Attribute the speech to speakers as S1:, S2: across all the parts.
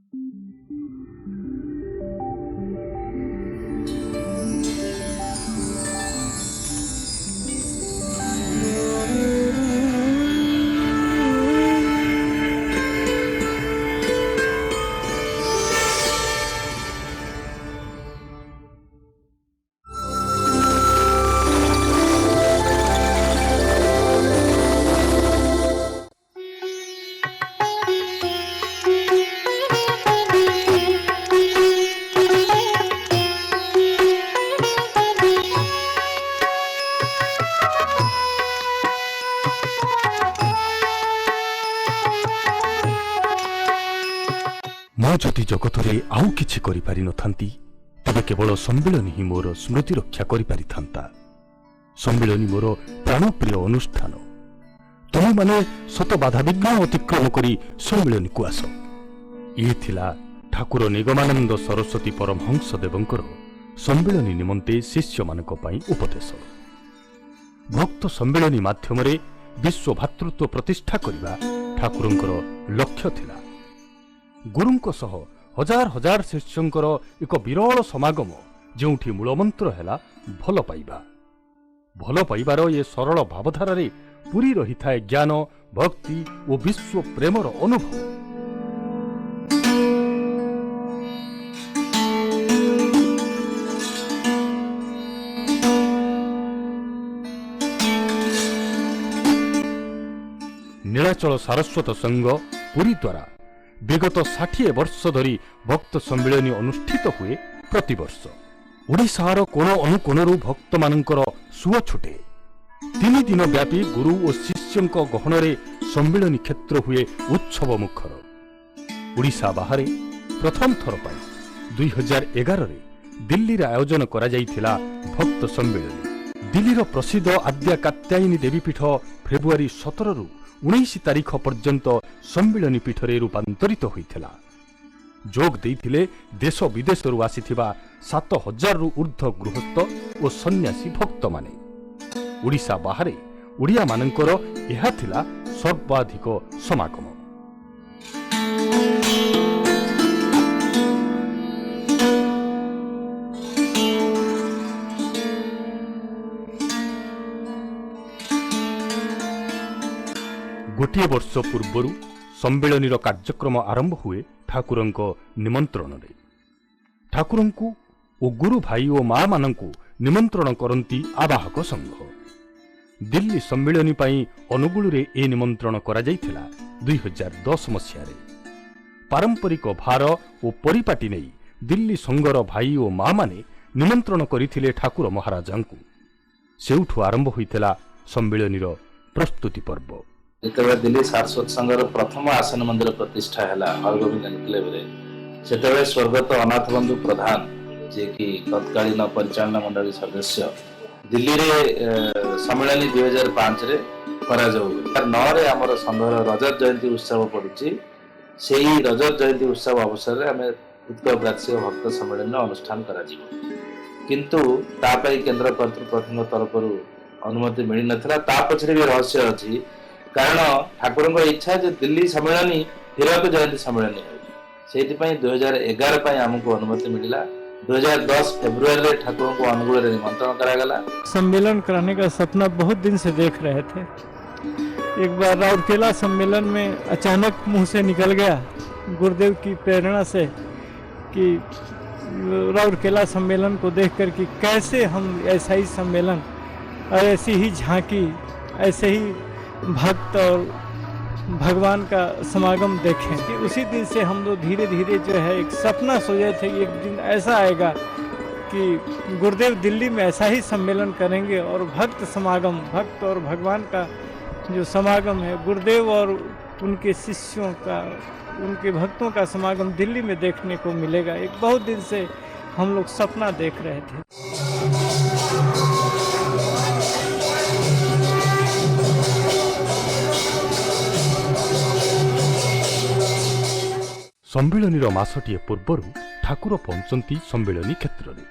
S1: ମୁଁ ଯଦି ଜଗତରେ ଆଉ କିଛି କରିପାରି ନଥାନ୍ତି ତେବେ କେବଳ ସମ୍ମିଳନୀ ହିଁ ମୋର ସ୍ମୃତି ରକ୍ଷା କରିପାରିଥାନ୍ତା। ସମ୍ମିଳନୀ ମୋର ପ୍ରାଣପ୍ରିୟ ଅନୁଷ୍ଠାନ। ତୁମେମାନେ ଶତ ବାଧାବିଘ୍ନ ଅତିକ୍ରମ କରି ସମ୍ମିଳନୀକୁ ଆସ। ଇଏ ଥିଲା ଠାକୁର ନିଗମାନନ୍ଦ ସରସ୍ୱତୀ ପରମହଂସ ଦେବଙ୍କର ସମ୍ମିଳନୀ ନିମନ୍ତେ ଶିଷ୍ୟମାନଙ୍କ ପାଇଁ ଉପଦେଶ। ଭକ୍ତ ସମ୍ମିଳନୀ ମାଧ୍ୟମରେ ବିଶ୍ୱ ଭାତୃତ୍ୱ ପ୍ରତିଷ୍ଠା କରିବା ଠାକୁରଙ୍କର ଲକ୍ଷ୍ୟ ଥିଲା। ଗୁରୁଙ୍କ ସହ ହଜାର ହଜାର ଶିଷ୍ୟଙ୍କର ଏକ ବିରଳ ସମାଗମ, ଯେଉଁଠି ମୂଳମନ୍ତ୍ର ହେଲା ଭଲ ପାଇବା। ଭଲ ପାଇବାର ଏ ସରଳ ଭାବଧାରାରେ ପୂରି ରହିଥାଏ ଜ୍ଞାନ, ଭକ୍ତି ଓ ବିଶ୍ୱ ପ୍ରେମର ଅନୁଭବ। ନୀଳାଚଳ ସାରସ୍ୱତ ସଂଘ ପୁରୀ ଦ୍ୱାରା ବିଗତ 60 ବର୍ଷ ଧରି ଭକ୍ତ ସମ୍ମିଳନୀ ଅନୁଷ୍ଠିତ ହୁଏ ପ୍ରତିବର୍ଷ। ଓଡ଼ିଶାର କୋଣ ଅନୁକୋଣରୁ ଭକ୍ତମାନଙ୍କର ସୁଅ ଛୁଟେ। 3 ଦିନ ବ୍ୟାପୀ ଗୁରୁ ଓ ଶିଷ୍ୟଙ୍କ ଗହଣରେ ସମ୍ମିଳନୀ କ୍ଷେତ୍ର ହୁଏ ଉତ୍ସବ ମୁଖର। ଓଡ଼ିଶା ବାହାରେ ପ୍ରଥମ ଥର ପାଇଁ 2011ରେ ଦିଲ୍ଲୀରେ ଆୟୋଜନ କରାଯାଇଥିଲା ଭକ୍ତ ସମ୍ମିଳନୀ। ଦିଲ୍ଲୀର ପ୍ରସିଦ୍ଧ ଆଦ୍ୟା କାତ୍ୟାୟନୀ ଦେବୀପୀଠ ଫେବୃଆରୀ 17ରୁ 19 ତାରିଖ ପର୍ଯ୍ୟନ୍ତ ସମ୍ମିଳନୀ ପୀଠରେ ରୂପାନ୍ତରିତ ହୋଇଥିଲା। ଯୋଗ ଦେଇଥିଲେ ଦେଶ ବିଦେଶରୁ ଆସିଥିବା 7000ରୁ ଉର୍ଦ୍ଧ୍ୱ ଗୃହସ୍ଥ ଓ ସନ୍ନ୍ୟାସୀ ଭକ୍ତମାନେ। ଓଡ଼ିଶା ବାହାରେ ଓଡ଼ିଆମାନଙ୍କର ଏହା ଥିଲା ସର୍ବାଧିକ ସମାଗମ। ଗୋଟିଏ ବର୍ଷ ପୂର୍ବରୁ ସମ୍ମିଳନୀର କାର୍ଯ୍ୟକ୍ରମ ଆରମ୍ଭ ହୁଏ ଠାକୁରଙ୍କ ନିମନ୍ତ୍ରଣରେ। ଠାକୁରଙ୍କୁ ଓ ଗୁରୁ ଭାଇ ଓ ମା ମାନଙ୍କୁ ନିମନ୍ତ୍ରଣ କରନ୍ତି ଆବାହକ ସଂଘ। ଦିଲ୍ଲୀ ସମ୍ମିଳନୀ ପାଇଁ ଅନୁଗୁଳରେ ଏ ନିମନ୍ତ୍ରଣ କରାଯାଇଥିଲା 2010 ମସିହାରେ। ପାରମ୍ପରିକ ଭାର ଓ ପରିପାଟି ନେଇ ଦିଲ୍ଲୀ ସଂଘର ଭାଇ ଓ ମା ମାନେ ନିମନ୍ତ୍ରଣ କରିଥିଲେ ଠାକୁର ମହାରାଜାଙ୍କୁ। ସେଉଠୁ ଆରମ୍ଭ ହୋଇଥିଲା ସମ୍ମିଳନୀର ପ୍ରସ୍ତୁତି ପର୍ବ।
S2: ଯେତେବେଳେ ଦିଲ୍ଲୀ ସାରସ୍ୱତ ସଂଘର ପ୍ରଥମ ଆସନ ମନ୍ଦିର ପ୍ରତିଷ୍ଠା ହେଲା ହରଗୋବିନ୍ଦ ଏନକ୍ଲେଭରେ, ସେତେବେଳେ ସ୍ୱର୍ଗତ ଅନାଥ ବନ୍ଧୁ ପ୍ରଧାନ, ଯିଏକି ତତ୍କାଳୀନ ପରିଚାଳନା ମଣ୍ଡଳୀ ସଦସ୍ୟ, ଦିଲ୍ଲୀରେ ସମ୍ମିଳନୀ 2005ରେ କରାଯାଉ 2009ରେ ଆମର ସଂଘର ରଜତ ଜୟନ୍ତୀ ଉତ୍ସବ ପଡୁଛି। ସେହି ରଜତ ଜୟନ୍ତୀ ଉତ୍ସବ ଅବସରରେ ଆମେ ଉତ୍କଳ ବାର୍ଷିକ ଭକ୍ତ ସମ୍ମିଳନୀର ଅନୁଷ୍ଠାନ କରାଯିବ। କିନ୍ତୁ ତା ପାଇଁ କେନ୍ଦ୍ର କର୍ତ୍ତୃପକ୍ଷଙ୍କ ତରଫରୁ ଅନୁମତି ମିଳିନଥିଲା। ତା ପଛରେ ବି ରହସ୍ୟ ଅଛି, କାରଣ ଠାକୁରଙ୍କ ଇଚ୍ଛା ଯେ ଦିଲ୍ଲୀ ସମ୍ମିଳନୀ ହୀରକ ଜୟନ୍ତୀ ସମ୍ମିଳନୀ ହେଉ। ସେଇଥିପାଇଁ 2011 ପାଇଁ ଆମକୁ ଅନୁମତି ମିଳିଲା। 2010 फरवरी में ठाकुरों को अनुगुण निमंत्रण करागला।
S3: सम्मेलन कराने का सपना बहुत दिन से देख रहे थे। एक बार राउरकेला सम्मेलन में अचानक मुंह से निकल गया गुरुदेव की प्रेरणा से कि राउरकेला सम्मेलन को देखकर कि कैसे हम ऐसा ही सम्मेलन और ऐसी ही झांकी, ऐसे ही भक्त और भगवान का समागम देखें। कि उसी दिन से हम लोग धीरे धीरे जो है एक सपना सोचे थे कि एक दिन ऐसा आएगा कि गुरुदेव दिल्ली में ऐसा ही सम्मेलन करेंगे और भक्त समागम, भक्त और भगवान का जो समागम है, गुरुदेव और उनके शिष्यों का, उनके भक्तों का समागम दिल्ली में देखने को मिलेगा। एक बहुत दिन से हम लोग सपना देख रहे थे।
S1: ସମ୍ମିଳନୀର ମାସଟିଏ ପୂର୍ବରୁ ଠାକୁର ପହଞ୍ଚନ୍ତି ସମ୍ମିଳନୀ କ୍ଷେତ୍ରରେ।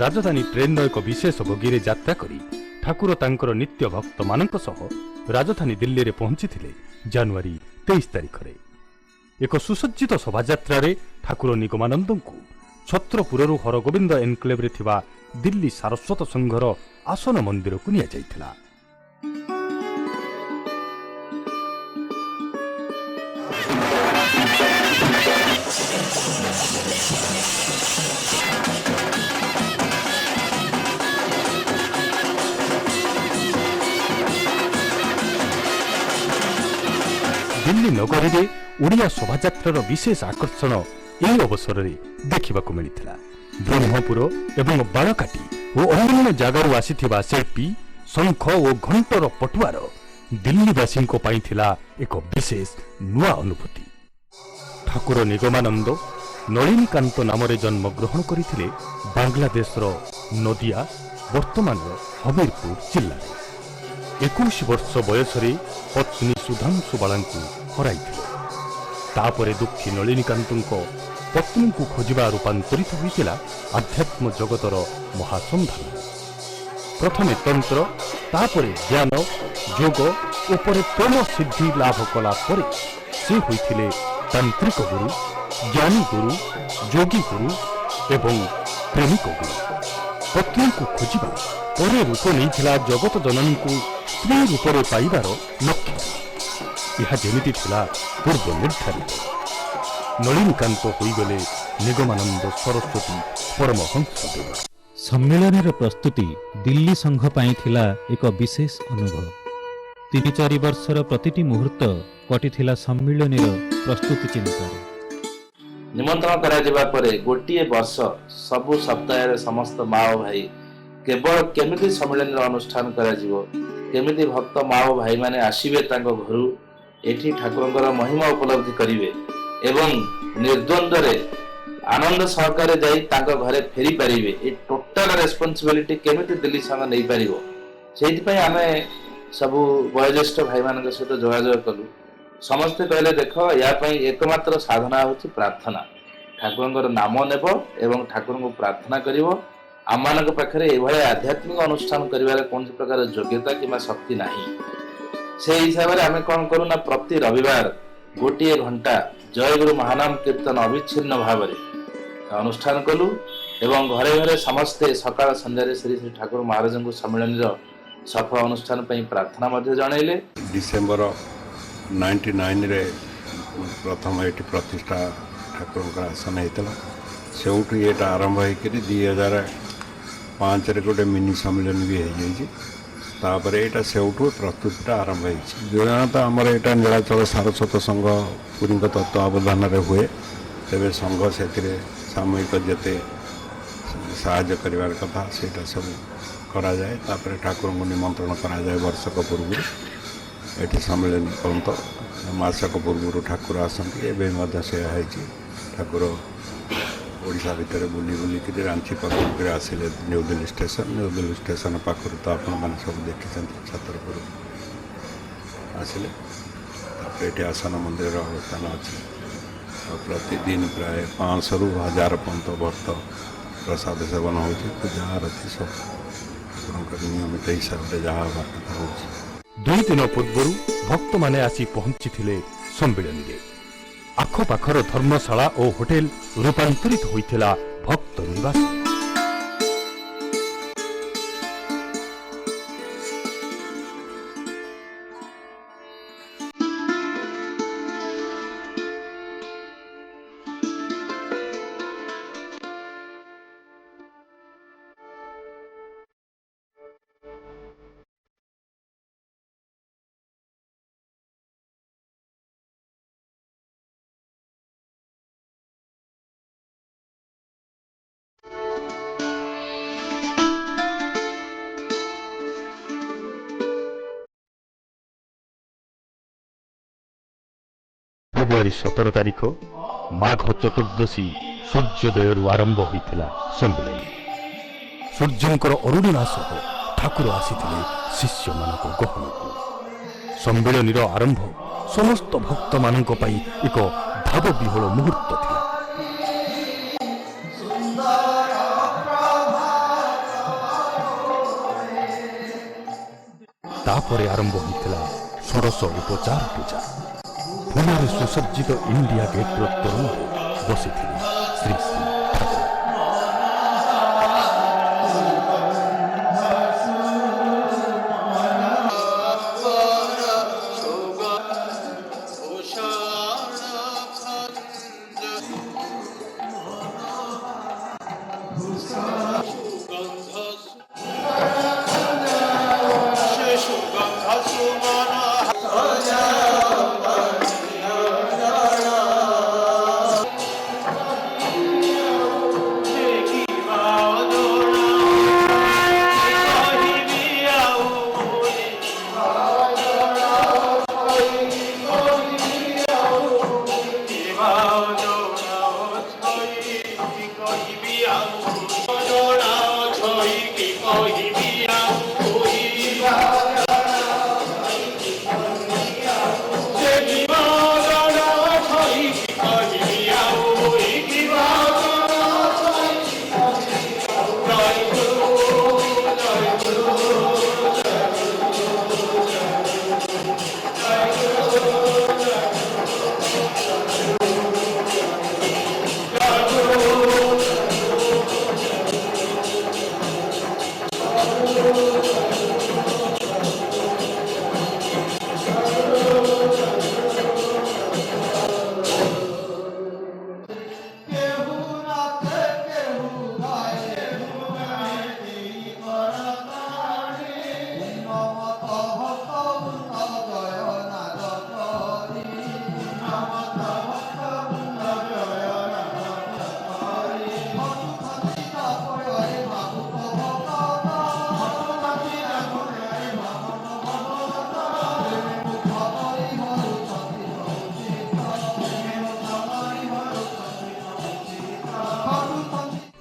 S1: ରାଜଧାନୀ ଟ୍ରେନ୍ର ଏକ ବିଶେଷ ବଗିରେ ଯାତ୍ରା କରି ଠାକୁର ତାଙ୍କର ନିତ୍ୟ ଭକ୍ତମାନଙ୍କ ସହ ରାଜଧାନୀ ଦିଲ୍ଲୀରେ ପହଞ୍ଚିଥିଲେ ଜାନୁଆରୀ 23 ତାରିଖରେ। ଏକ ସୁସଜ୍ଜିତ ଶୋଭାଯାତ୍ରାରେ ଠାକୁର ନିଗମାନନ୍ଦଙ୍କୁ ଛତ୍ରପୁରରୁ ହରଗୋବିନ୍ଦ ଏନକ୍ଲେଭରେ ଥିବା ଦିଲ୍ଲୀ ସାରସ୍ୱତ ସଂଘର ଆସନ ମନ୍ଦିରକୁ ନିଆଯାଇଥିଲା। ଦିଲ୍ଲୀ ନଗରୀରେ ଓଡ଼ିଆ ଶୋଭାଯାତ୍ରାର ବିଶେଷ ଆକର୍ଷଣ ଏହି ଅବସରରେ ଦେଖିବାକୁ ମିଳିଥିଲା। ବ୍ରହ୍ମପୁର ଏବଂ ବାଳକାଟି ଓ ଅନ୍ୟାନ୍ୟ ଜାଗାରୁ ଆସିଥିବା ଶିଳ୍ପୀ, ଶଙ୍ଖ ଓ ଘଣ୍ଟର ପଟୁଆର ଦିଲ୍ଲୀବାସୀଙ୍କ ପାଇଁ ଥିଲା ଏକ ବିଶେଷ ନୂଆ ଅନୁଭୂତି। ଠାକୁର ନିଗମାନନ୍ଦ ନଳିନୀକାନ୍ତ ନାମରେ ଜନ୍ମଗ୍ରହଣ କରିଥିଲେ ବାଂଲାଦେଶର ନଦିଆ, ବର୍ତ୍ତମାନର ହମିରପୁର ଜିଲ୍ଲାରେ। 21 ବର୍ଷ ବୟସରେ ପତ୍ନୀ ସୁଧାଂଶୁ ବାଳାଙ୍କୁ ହରାଇଥିଲେ। ତାପରେ ଦୁଃଖୀ ନଳିନୀକାନ୍ତଙ୍କ ପତ୍ନୀଙ୍କୁ ଖୋଜିବା ରୂପାନ୍ତରିତ ହୋଇଥିଲା ଆଧ୍ୟାତ୍ମ ଜଗତର ମହାସନ୍ଧାନ। ପ୍ରଥମେ ତନ୍ତ୍ର, ତାପରେ ଜ୍ଞାନ, ଯୋଗ ଓ ପରେ ପ୍ରେମ ସିଦ୍ଧି ଲାଭ କଲା ପରେ ସେ ହୋଇଥିଲେ ତାନ୍ତ୍ରିକ ଗୁରୁ, ଜ୍ଞାନୀ ଗୁରୁ, ଯୋଗୀ ଗୁରୁ ଏବଂ ପ୍ରେମିକ ଗୁରୁ। ପତ୍ନୀଙ୍କୁ ଖୋଜିବା ପରେ ରୂପ ନେଇଥିଲା ଜଗତ ଜନନୀଙ୍କୁ ସ୍ତ୍ରୀ ରୂପରେ ପାଇବାର ଲକ୍ଷ୍ୟ। ଏହା ଯେମିତି ଥିଲା ପୂର୍ବ ନିର୍ଦ୍ଧାରିତ। ନଳିନୀକାନ୍ତ ହୋଇଗଲେ ନିଗମାନନ୍ଦ ସରସ୍ୱତୀ ପରମହଂସଦେବ।
S4: ସମ୍ମିଳନୀର ପ୍ରସ୍ତୁତି ଦିଲ୍ଲୀ ସଂଘ ପାଇଁ ଥିଲା ଏକ ବିଶେଷ ଅନୁଭବ। 3-4 ବର୍ଷର ପ୍ରତିଟି ମୁହୂର୍ତ୍ତ କଟିଥିଲା ସମ୍ମିଳନୀର ପ୍ରସ୍ତୁତି ଚିନ୍ତାରେ।
S2: ନିମନ୍ତ୍ରଣ କରାଯିବା ପରେ ଗୋଟିଏ ବର୍ଷ ସବୁ ସପ୍ତାହରେ ସମସ୍ତ ମା ଓ ଭାଇ କେବଳ କେମିତି ସମ୍ମିଳନୀର ଅନୁଷ୍ଠାନ କରାଯିବ, କେମିତି ଭକ୍ତ ମା ଓ ଭାଇମାନେ ଆସିବେ ତାଙ୍କ ଘରୁ, ଏଠି ଠାକୁରଙ୍କର ମହିମା ଉପଲବ୍ଧି କରିବେ ଏବଂ ନିର୍ଦ୍ୱନ୍ଦ୍ୱରେ ଆନନ୍ଦ ସହକାରେ ଯାଇ ତାଙ୍କ ଘରେ ଫେରି ପାରିବେ, ଏ ଟୋଟାଲ ରେସ୍ପନ୍ସିବିଲିଟି କେମିତି ଦିଲ୍ଲୀ ସଂଘ ନେଇପାରିବ। ସେଇଥିପାଇଁ ଆମେ ସବୁ ବୟୋଜ୍ୟେଷ୍ଠ ଭାଇମାନଙ୍କ ସହିତ ଯୋଗାଯୋଗ କଲୁ। ସମସ୍ତେ କହିଲେ, ଦେଖ, ୟା ପାଇଁ ଏକମାତ୍ର ସାଧନା ହେଉଛି ପ୍ରାର୍ଥନା। ଠାକୁରଙ୍କର ନାମ ନେବ ଏବଂ ଠାକୁରଙ୍କୁ ପ୍ରାର୍ଥନା କରିବ। ଆମମାନଙ୍କ ପାଖରେ ଏଭଳିଆ ଆଧ୍ୟାତ୍ମିକ ଅନୁଷ୍ଠାନ କରିବାର କୌଣସି ପ୍ରକାର ଯୋଗ୍ୟତା କିମ୍ବା ଶକ୍ତି ନାହିଁ। ସେହି ହିସାବରେ ଆମେ କ'ଣ କରୁ ନା, ପ୍ରତି ରବିବାର ଗୋଟିଏ ଘଣ୍ଟା ଜୟଗୁରୁ ମହାନାମ କୀର୍ତ୍ତନ ଅବିଚ୍ଛିନ୍ନ ଭାବରେ ଅନୁଷ୍ଠାନ କଲୁ ଏବଂ ଘରେ ଘରେ ସମସ୍ତେ ସକାଳ ସନ୍ଧ୍ୟାରେ ଶ୍ରୀ ଶ୍ରୀ ଠାକୁର ମହାରାଜଙ୍କୁ ସମ୍ମିଳନୀର ସଫଳ ଅନୁଷ୍ଠାନ ପାଇଁ ପ୍ରାର୍ଥନା ମଧ୍ୟ ଜଣାଇଲେ।
S5: ଡିସେମ୍ବର 99ରେ ପ୍ରଥମ ଏଠି ପ୍ରତିଷ୍ଠା ଠାକୁରଙ୍କର ଆସନ ହେଇଥିଲା। ସେଉଠୁ ଏଇଟା ଆରମ୍ଭ ହେଇକରି 2005ରେ ଗୋଟେ ମିନି ସମ୍ମିଳନୀ ବି ହେଇଯାଇଛି। ତାପରେ ଏଇଟା ସେଉଠୁ ପ୍ରସ୍ତୁତିଟା ଆରମ୍ଭ ହେଇଛି। ସାଧାରଣତଃ ଆମର ଏଇଟା ନୀଳାଚଳ ସାରସ୍ୱତ ସଂଘ ପୁରୀଙ୍କ ତତ୍ତ୍ୱାବଧାନରେ ହୁଏ। ତେବେ ସଂଘ ସେଥିରେ ସାମୂହିକ ଯେତେ ସାହାଯ୍ୟ କରିବାର କଥା ସେଇଟା ସବୁ କରାଯାଏ। ତାପରେ ଠାକୁରଙ୍କୁ ନିମନ୍ତ୍ରଣ କରାଯାଏ ବର୍ଷକ ପୂର୍ବରୁ। ଏଠି ସମ୍ମିଳନୀ ପର୍ଯ୍ୟନ୍ତ ମାସକ ପୂର୍ବରୁ ଠାକୁର ଆସନ୍ତି। ଏବେ ମଧ୍ୟ ସେୟା ହେଇଛି। ଠାକୁର ଓଡ଼ିଶା ଭିତରେ ବୁଲି ବୁଲିକିରି ରାଞ୍ଚି ପାଖରୁ ଆସିଲେ ନ୍ୟୁ ଦିଲ୍ଲୀ ଷ୍ଟେସନ ପାଖରୁ ତ ଆପଣମାନେ ସବୁ ଦେଖିଛନ୍ତି। ଛତ୍ରପୁର ଆସିଲେ, ତାପରେ ଏଠି ଆସନ ମନ୍ଦିରର ଅବସ୍ଥାନ ଅଛି। ଆଉ ପ୍ରତିଦିନ ପ୍ରାୟ 500ରୁ 1000 ପର୍ଯ୍ୟନ୍ତ ଭକ୍ତ ପ୍ରସାଦ ସେବନ ହେଉଛି। ପୂଜା ଆରତି ସବୁ ଠାକୁରଙ୍କର ନିୟମିତ ହିସାବରେ ଯାହା ହେବା କଥା ହେଉଛି।
S1: 2 ଦିନ ପୂର୍ବରୁ ଭକ୍ତମାନେ ଆସି ପହଞ୍ଚିଥିଲେ ସମ୍ମିଳନୀରେ। ଆଖପାଖର ଧର୍ମଶାଳା ଓ ହୋଟେଲ ରୂପାନ୍ତରିତ ହୋଇଥିଲା ଭକ୍ତ ନିବାସ। ଫେବୃଆରୀ 17 ତାରିଖ ମାଘ ଚତୁର୍ଦ୍ଦଶୀ ସୂର୍ଯ୍ୟୋଦୟରୁ ଆରମ୍ଭ ହୋଇଥିଲା ସମ୍ମିଳନୀ। ସୂର୍ଯ୍ୟଙ୍କର ଅରୁଣିମା ସହ ଠାକୁର ଆସିଥିଲେ ଶିଷ୍ୟମାନଙ୍କ ଗହଣକୁ। ସମ୍ମିଳନୀର ଆରମ୍ଭ ସମସ୍ତ ଭକ୍ତମାନଙ୍କ ପାଇଁ ଏକ ଭାବବିହ୍ୱଳ ମୁହୂର୍ତ୍ତ ଥିଲା। तापरे आरंभ होइथिला षोडश उपचार पूजा। फूलरे सुसज्जित इंडिया गेट्र तोरणरे बसिथिले श्री श्री ठाकुर।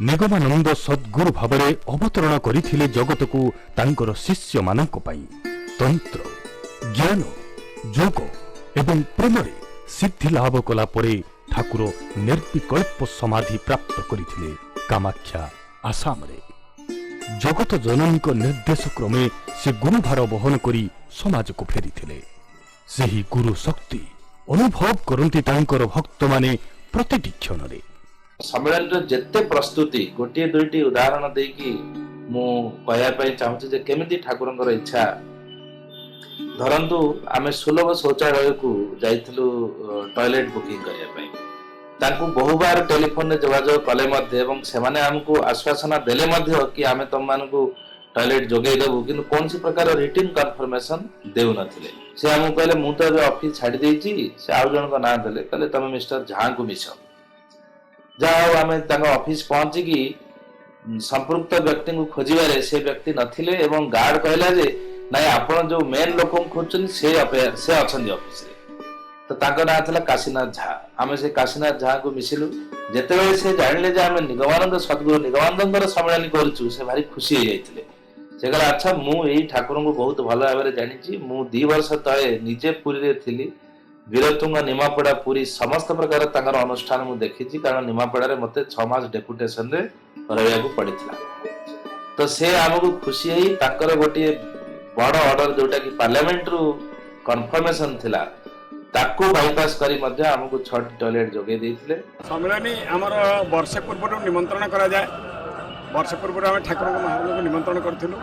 S1: निगमानंद सद्गुरु भावरे अवतरण करिथिले जगतकु तांकर शिष्य मानक पई तंत्र ज्ञान जोग एवं प्रेमरे सिद्धि लाभ कला परे ठाकुर निर्विकल्प समाधि प्राप्त करिथिले कामाख्या आसाम रे। जगत जननी को निर्देश क्रमे से गुरुभार बहन करी समाज को फेरिथिले। सेही गुरु शक्ति अनुभव करंती तांकर भक्त माने प्रतिटी क्षण रे।
S2: सम्मेलन जेते प्रस्तुति गोटे दुईटी उदाहरण देकी मु कहया पई चाहूची जे केमिति ठाकुरंकर इच्छा। धरंतु आमे सुलभ शौचालय को जाइथिलु टॉयलेट बुकिंग करिया पई तांकु बहुबार टेलीफोन रे जोगाजोग कले मध्ये एवं सेमाने हमकु आश्वासन देले मध्ये कि आमे तम मानकु टॉयलेट जोगै देबु किंतु कोनसी प्रकार रिटन कंफर्मेशन देउ नथिले। से हमकु कहले मु तो ऑफिस छाडी देइची। से आउ जन को ना देले कहले तमे मिस्टर झा को मिसो जाओ आमे तांगा ऑफिस पहुंची की संपृक्त व्यक्ति को खोजिबारे से व्यक्ति नथिले एवं गार्ड कहला जे नाही आपण जो मेन लोक खोजछन से अछन ऑफिस रे। तो तांका ना थला काशीनाथ झा। आमे से काशीनाथ झा को मिसिलु। जेतेबेले से जानिले जे आमे निगमानंद सद्गुरु निगमानंदर सम्मेलन करछु से भारी खुशी हो जाइतिले। से कहला अच्छा मु एई ठाकुर को बहुत भलो भाबरे जानिछि। मु 2 वर्ष तळे निजे पुरी रे थिली। वीरतुंग निमापड़ा पूरी समस्त प्रकार तांकर अनुष्ठान मु देखिछि कारण निमापड़ा रे मते 6 मास डेपुटेशन रे रहया को पड़ितला। तो से हमकु खुशी हेई तांकर गोटी बड़ ऑर्डर जोटा कि पार्लियामेंट रु कन्फर्मेशन थिला ताकू बाईपास करी मध्ये हमकु 6 टॉयलेट जोगे देथिले।
S6: सम्मेलनी हमर वर्ष पूर्व निमंत्रण करा जाय। वर्ष पूर्व हम ठाकुर को महाराज को निमंत्रण करथिलु।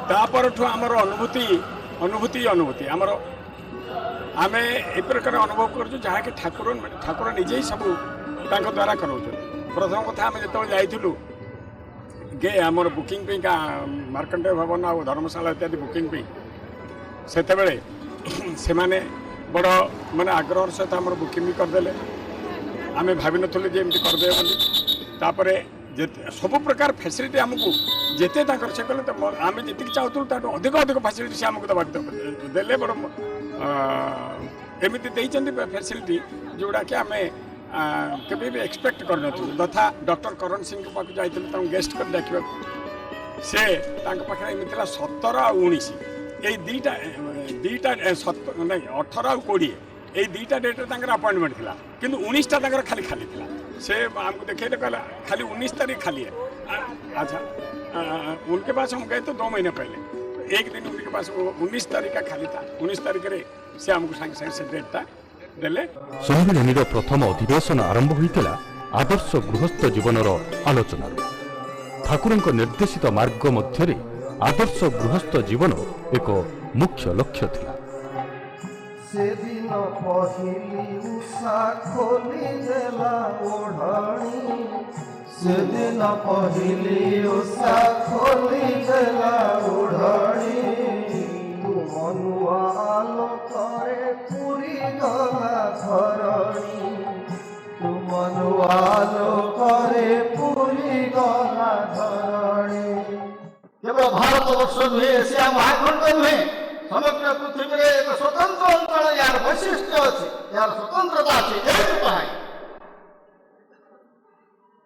S6: तापरठु हमर अनुभूति हमर आमे ए प्रकार अनुभव करछु जहा कि ठाकुर निजे ही सब तांको द्वारा करौछ। प्रथम कथा आमे जतो जाइथिलु गे हमर बुकिंग पे का मार्कंडेय भवन आ धर्मशाला इत्यादि बुकिंग पे सेते बेले से माने बड़ माने आग्रह सहित हमर बुकिंग भी कर देले। आमे भाबी नथले जे एमति कर दे बोली। तापरे सब प्रकार फैसिलिटी हमकु जेते ताकर से कले त आमे जेति चाहतु ताटो अधिक फैसिलिटी से हमकु दबाक देले। बड़ एमती देइचंदी फैसिलिटी जोड़ा कि आमे केबे भी एक्सपेक्ट कर नथु। तथा डॉक्टर करण सिंह के पाक जाइथिल त गेस्ट कर देखिबा से तांक पाखरे एमितिला 17 आ 19 ए दीटा 17 नहीं 18 आ 20 ए दीटा डेट रे तांकर अपॉइंटमेंट थिला किंतु 19 टा तांकर खाली थिला। से हमको देखेले कहला खाली 19 तारीख खाली है। अच्छा उनके पास हम गए तो 2 महीने पहले। एक दिन उनके पास वो 19 तारीख का खाली था। 19 तारीख रे से हमको संगे संगे से डेटटा देले।
S1: ସମ୍ମିଳନୀର ପ୍ରଥମ ଅଧିବେଶନ ଆରମ୍ଭ ହୋଇଥିଲା ଆଦର୍ଶ ଗୃହସ୍ଥ ଜୀବନର ଆଲୋଚନାରୁ। ଠାକୁରଙ୍କ ନିର୍ଦ୍ଦେଶିତ ମାର୍ଗ ମଧ୍ୟରେ ଆଦର୍ଶ ଗୃହସ୍ଥ ଜୀବନ ଏକ ମୁଖ୍ୟ ଲକ୍ଷ୍ୟ ଥିଲା।
S7: ସେଦିନ ପହିଲି ଉଷା ଖୋଲି ଦେଲା ଓଢ଼ଣୀ, ସେଦିନ ପହିଲି ଉଷା ଖୋଲି ଦେଲା ଓଢ଼ଣୀ, ତୁମ ନୂଆ ଆଲୋକରେ ପୁରୀ ଗଲା ଧରଣୀ, ତୁମ ନୂଆ ଆଲୋକରେ ପୁରୀ ଗଲା ଧରଣୀ। କେବଳ ଭାରତ ବର୍ଷ ନୁହେଁ, ଏସିଆ ମହାଖଣ୍ଡ ନୁହେଁ, ସମଗ୍ର ପୃଥିବୀରେ ଏକ ସ୍ୱତନ୍ତ୍ର ଅଞ୍ଚଳ, ଏହାର ବୈଶିଷ୍ଟ୍ୟ ଅଛି, ଏହାର ସ୍ୱତନ୍ତ୍ରତା ଅଛି। ଏଥିପାଇଁ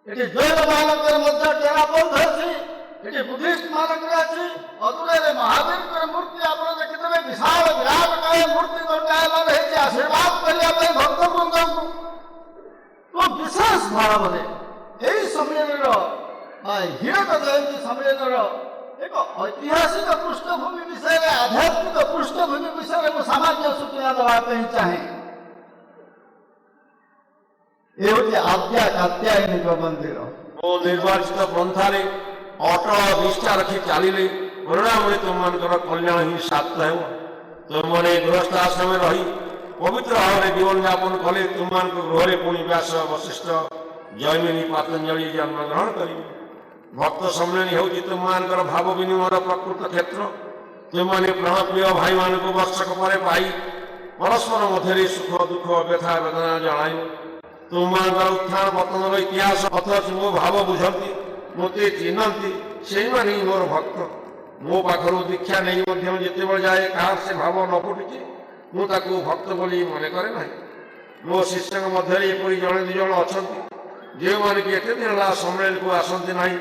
S7: ଏଠି ଜୈନ ମାନଙ୍କର ମଧ୍ୟ ଟେରାପନ୍ଥ ଅଛି, ଏଠି ବୁଦ୍ଧିଷ୍ଟ ମାନଙ୍କର ଅଛି। ଅଦୂରରେ ମହାବୀରଙ୍କର ମୂର୍ତ୍ତି ଆପଣ ଦେଖିଦେବେ, ବିଶାଳ ବିରାଟକାୟ ମୂର୍ତ୍ତି ଦଣ୍ଡାୟମାନ ହେଇଛି ଆଶୀର୍ବାଦ କରିବା ପାଇଁ ଭକ୍ତବୃନ୍ଦଙ୍କୁ। ତ ବିଶେଷ ଭାବରେ ଏହି ସମ୍ମିଳନୀର ହୀରକ ଜୟନ୍ତୀ ସମ୍ମିଳନୀର ଏକ ଐତିହାସିକ ପୃଷ୍ଠଭୂମି ବିଷୟରେ, ଆଧ୍ୟାତ୍ମିକ ପୃଷ୍ଠଭୂମି ବିଷୟରେ ମୁଁ ସାମାନ୍ୟ ସୂଚନା ଦେବା ପାଇଁ ଚାହେଁ। ଏ ହେଉଛି ଆଦ୍ୟା କାତ୍ୟାୟନୀଙ୍କ ମନ୍ଦିର।
S8: ମୋ ନିର୍ବାଚିତ ପନ୍ଥାରେ ଅଟଳ ନିଷ୍ଠା ରଖି ଚାଲିଲେ କରୁଣାମଣି ତୁମମାନଙ୍କର କଲ୍ୟାଣ ହିଁ ସାର୍ଥ ହେବ। ତୁମମାନେ ଗୃହସ୍ଥ ଆଶ୍ରମରେ ରହି ପବିତ୍ର ଭାବରେ ଜୀବନ ଯାପନ କଲେ ତୁମମାନଙ୍କ ଗୃହରେ ପୁଣି ବ୍ୟାସ, ବଶିଷ୍ଠ, ଜୈମିନୀ, ପାତଞ୍ଜଳି ଜନ୍ମଗ୍ରହଣ କରିବେ। ଭକ୍ତ ସମ୍ମିଳନୀ ହେଉଛି ତୁମମାନଙ୍କର ଭାବ ବିନିମୟର ପ୍ରକୃତ କ୍ଷେତ୍ର। ତୁମମାନେ ପ୍ରାଣପ୍ରିୟ ଭାଇମାନଙ୍କୁ ବର୍ଷକ ପରେ ପାଇ ପରସ୍ପର ମଧ୍ୟରେ ସୁଖ ଦୁଃଖ ବ୍ୟଥା ବେଦନା ଜଣାଇବ। ତୁମମାନଙ୍କର ଉତ୍ଥାନ ପତନର ଇତିହାସ ଅଥଚ ମୋ ଭାବ ବୁଝନ୍ତି, ମୋତେ ଚିହ୍ନନ୍ତି, ସେଇମାନେ ହିଁ ମୋର ଭକ୍ତ। ମୋ ପାଖରୁ ଦୀକ୍ଷା ନେଇ ମଧ୍ୟ ଯେତେବେଳେ ଯାଏ କାହାର ସେ ଭାବ ନ ଫୁଟିଛି, ମୁଁ ତାକୁ ଭକ୍ତ ବୋଲି ମନେ କରେ ନାହିଁ। ମୋ ଶିଷ୍ୟଙ୍କ ମଧ୍ୟରେ ଏପରି ଜଣେ ଦୁଇ ଜଣ ଅଛନ୍ତି ଯେଉଁମାନେ କି ଏତେ ଦିନ ହେଲା ସମ୍ମିଳନୀକୁ ଆସନ୍ତି ନାହିଁ।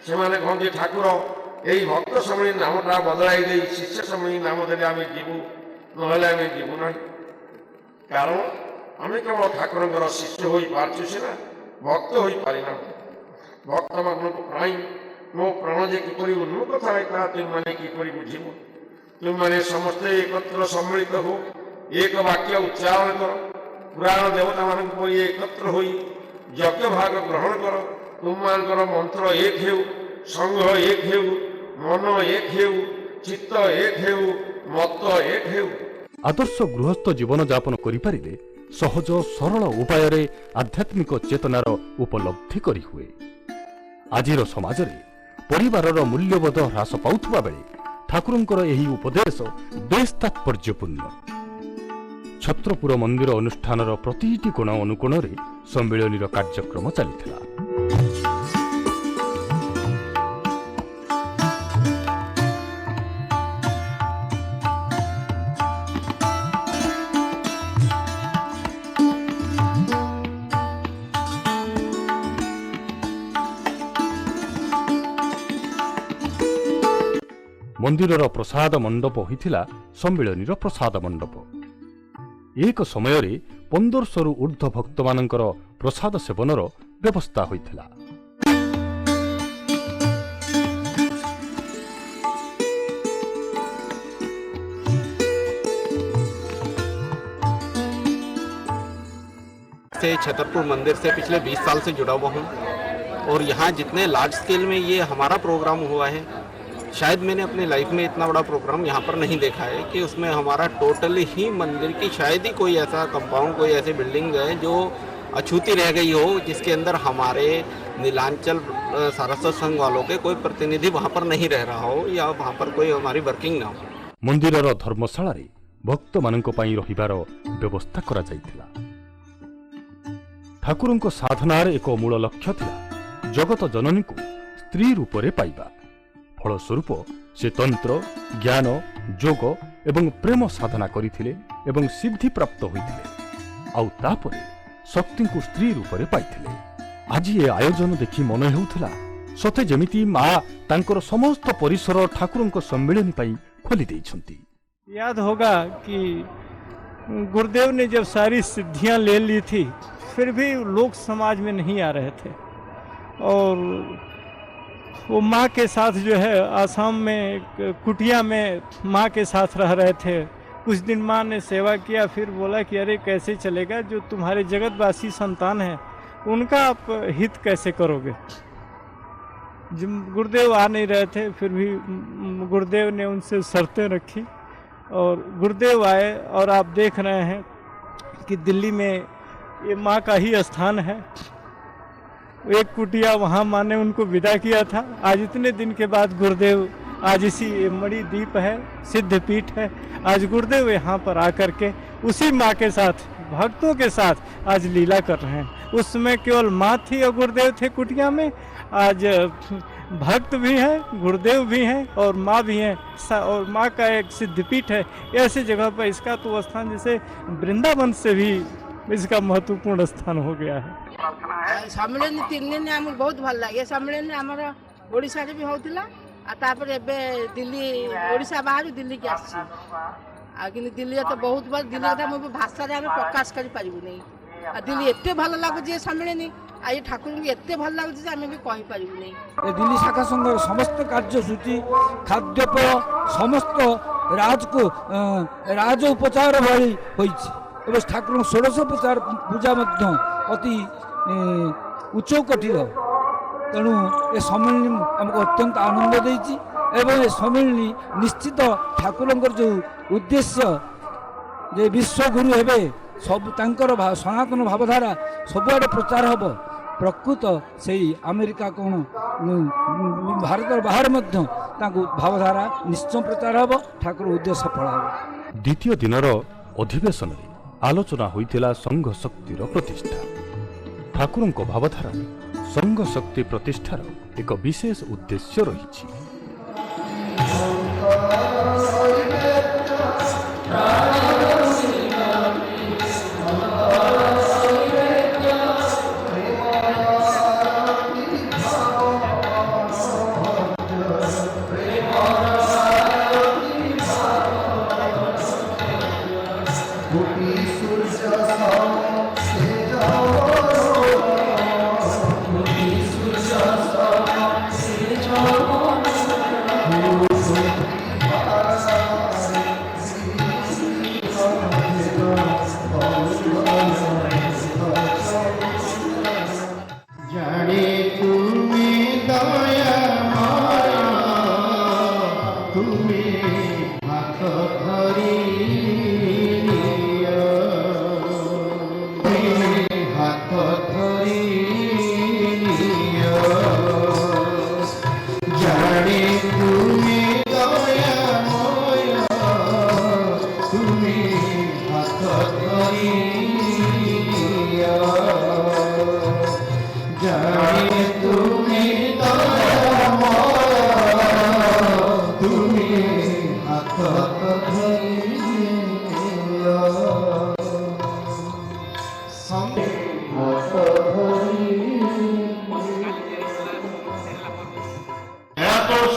S8: ସେମାନେ କହନ୍ତି, ଠାକୁର ଏହି ଭକ୍ତ ସମ୍ମିଳନୀ ନାମଟା ବଦଳାଇ ଦେଇ ଶିଷ୍ୟ ସମ୍ମିଳନୀ ନାମ ଦେଲେ ଆମେ ଯିବୁ, ନହେଲେ ଆମେ ଯିବୁ ନାହିଁ। କାରଣ ଆମେ କେବଳ ଠାକୁରଙ୍କର ଶିଷ୍ୟ ହୋଇପାରୁଛୁ ସିନା, ଭକ୍ତ ହୋଇପାରିନାହୁଁ। ଭକ୍ତମାନଙ୍କ ପାଇଁ ମୋ ପ୍ରାଣ ଯେ କିପରି ଉନ୍ମୁଖ ଥାଏ ତାହା ତୁମମାନେ କିପରି ବୁଝିବ। ତୁମମାନେ ସମସ୍ତେ ଏକତ୍ର ସମ୍ମିଳିତ ହୋ, ଏକ ବାକ୍ୟ ଉଚ୍ଚାରଣ କର, ପୁରାଣ ଦେବତାମାନଙ୍କ ପରି ଏକତ୍ର ହୋଇ ଯଜ୍ଞ ଭାଗ ଗ୍ରହଣ କର। ତୁମମାନଙ୍କର ମନ୍ତ୍ର ଏକ ହେଉ, ସଂଘ ଏକ ହେଉ, ମନ ଏକ ହେଉ, ଚିତ୍ତ ଏକ ହେଉ, ମତ ଏକ ହେଉ।
S1: ଆଦର୍ଶ ଗୃହସ୍ଥ ଜୀବନ ଯାପନ କରିପାରିଲେ ସହଜ ସରଳ ଉପାୟରେ ଆଧ୍ୟାତ୍ମିକ ଚେତନାର ଉପଲବ୍ଧି କରିହୁଏ। ଆଜିର ସମାଜରେ ପରିବାରର ମୂଲ୍ୟବୋଧ ହ୍ରାସ ପାଉଥିବା ବେଳେ ଠାକୁରଙ୍କର ଏହି ଉପଦେଶ ବେଶ୍ ତାତ୍ପର୍ଯ୍ୟପୂର୍ଣ୍ଣ। ଛତ୍ରପୁର ମନ୍ଦିର ଅନୁଷ୍ଠାନର ପ୍ରତିଟି କୋଣ ଅନୁକୋଣରେ ସମ୍ମିଳନୀର କାର୍ଯ୍ୟକ୍ରମ ଚାଲିଥିଲା। ମନ୍ଦିରର ପ୍ରସାଦ ମଣ୍ଡପ ହୋଇଥିଲା ସମ୍ମିଳନୀର ପ୍ରସାଦ ମଣ୍ଡପ। ଏକ ସମୟରେ 1500ରୁ ଉର୍ଦ୍ଧ୍ୱ ଭକ୍ତମାନଙ୍କର ପ୍ରସାଦ ସେବନର ବ୍ୟବସ୍ଥା ହୋଇଥିଲା।
S9: छतरपुर मंदिर से पिछले 20 साल से जुड़ा हुआ हूँ और यहाँ जितने लार्ज स्केल में ये हमारा प्रोग्राम हुआ है, शायद मैंने अपनी लाइफ में इतना बड़ा प्रोग्राम यहाँ पर नहीं देखा है कि उसमें हमारा टोटल ही मंदिर की शायद ही कोई ऐसा कंपाउंड, कोई ऐसी बिल्डिंग है जो अछूती रह गई हो, जिसके अंदर हमारे नीलांचल सारस्वत संघ वालों के कोई प्रतिनिधि वहाँ पर नहीं रह रहा हो या वहाँ पर कोई हमारी वर्किंग ना हो।
S1: ମନ୍ଦିରର ଧର୍ମଶାଳାରେ ଭକ୍ତମାନଙ୍କ ପାଇଁ ରହିବାର ବ୍ୟବସ୍ଥା କରାଯାଇଥିଲା। ଠାକୁରଙ୍କ ସାଧନାର ଏକ ମୂଳ ଲକ୍ଷ୍ୟ ଥିଲା ଜଗତ ଜନନୀକୁ ସ୍ତ୍ରୀ ରୂପରେ ପାଇବା। ଫଳସ୍ୱରୂପ ସେ ତନ୍ତ୍ର, ଜ୍ଞାନ, ଯୋଗ ଏବଂ ପ୍ରେମ ସାଧନା କରିଥିଲେ ଏବଂ ସିଦ୍ଧି ପ୍ରାପ୍ତ ହୋଇଥିଲେ, ଆଉ ତାପରେ ଶକ୍ତିଙ୍କୁ ସ୍ତ୍ରୀ ରୂପରେ ପାଇଥିଲେ। ଆଜି ଏ ଆୟୋଜନ ଦେଖି ମନେ ହେଉଥିଲା ସତେ ଯେମିତି ମା ତାଙ୍କର ସମସ୍ତ ପରିସର ଠାକୁରଙ୍କ ସମ୍ମିଳନୀ ପାଇଁ ଖୋଲି ଦେଇଛନ୍ତି।
S3: याद होगा कि गुरुदेव ने जब सारी सिद्धियां ले ली थी, फिर भी लोग समाज में नहीं आ रहे थे और वो माँ के साथ जो है आसाम में एक कुटिया में माँ के साथ रह रहे थे। कुछ दिन माँ ने सेवा किया, फिर बोला कि अरे कैसे चलेगा, जो तुम्हारे जगतवासी संतान है उनका आप हित कैसे करोगे। गुरुदेव आ नहीं रहे थे, फिर भी गुरुदेव ने उनसे शर्तें रखी और गुरुदेव आए। और आप देख रहे हैं कि दिल्ली में ये माँ का ही स्थान है। एक कुटिया वहाँ माँ ने उनको विदा किया था। आज इतने दिन के बाद गुरुदेव, आज इसी मणिद्वीप है, सिद्धपीठ है, आज गुरुदेव यहाँ पर आकर के उसी माँ के साथ, भक्तों के साथ आज लीला कर रहे हैं। उस समय केवल माँ थी और गुरुदेव थे कुटिया में, आज भक्त भी हैं, गुरुदेव भी हैं और माँ भी हैं, और माँ का एक सिद्धपीठ है। ऐसी जगह पर इसका तो स्थान जैसे वृंदावन से भी इसका महत्वपूर्ण स्थान हो गया है।
S10: सम्मेलन 3 दिन आम बहुत भल लगे। सम्मेलन आमर ओडिशा रे भी होतिला आ तापर एबे दिल्ली, ओडिशा बाहर दिल्ली के आसी आ कि दिल्ली तो बहुत बार दिल्ली का मो भाषा रे हम प्रकाश करि पारिबु नै। आ दिल्ली एते भल लागु जे सम्मेलन आ ये ठाकुर के एते भल लागु जे हम भी कहि पारिबु नै।
S11: दिल्ली शाखा संघ समस्त कार्यसूची खाद्यपेय समस्त राज को राज उपचार भली होइछि एवं ठाकुर षोडशोपचार पूजा मध्य अति उच्च कोटिर। तेणु ए सम्मेलन आमको अत्यंत आनंद देइछि एवं ए सम्मेलन निश्चित ठाकुर जो उद्देश्य जे विश्वगुरु हेबे सब तांकर सनातन भावधारा सबुआडे प्रचार हब। प्रकृत से अमेरिका कौन भारत बाहर मध्य तांको भावधारा निश्चय प्रचार हब, ठाकुर उद्देश्य सफल हब।
S1: द्वितीय दिनर अधिवेशन में आलोचना होइतिला संघ शक्तिर प्रतिष्ठा। ठाकुरଙ୍କ भावधारा संघ शक्ति प्रतिष्ठार एक विशेष उद्देश्य रही।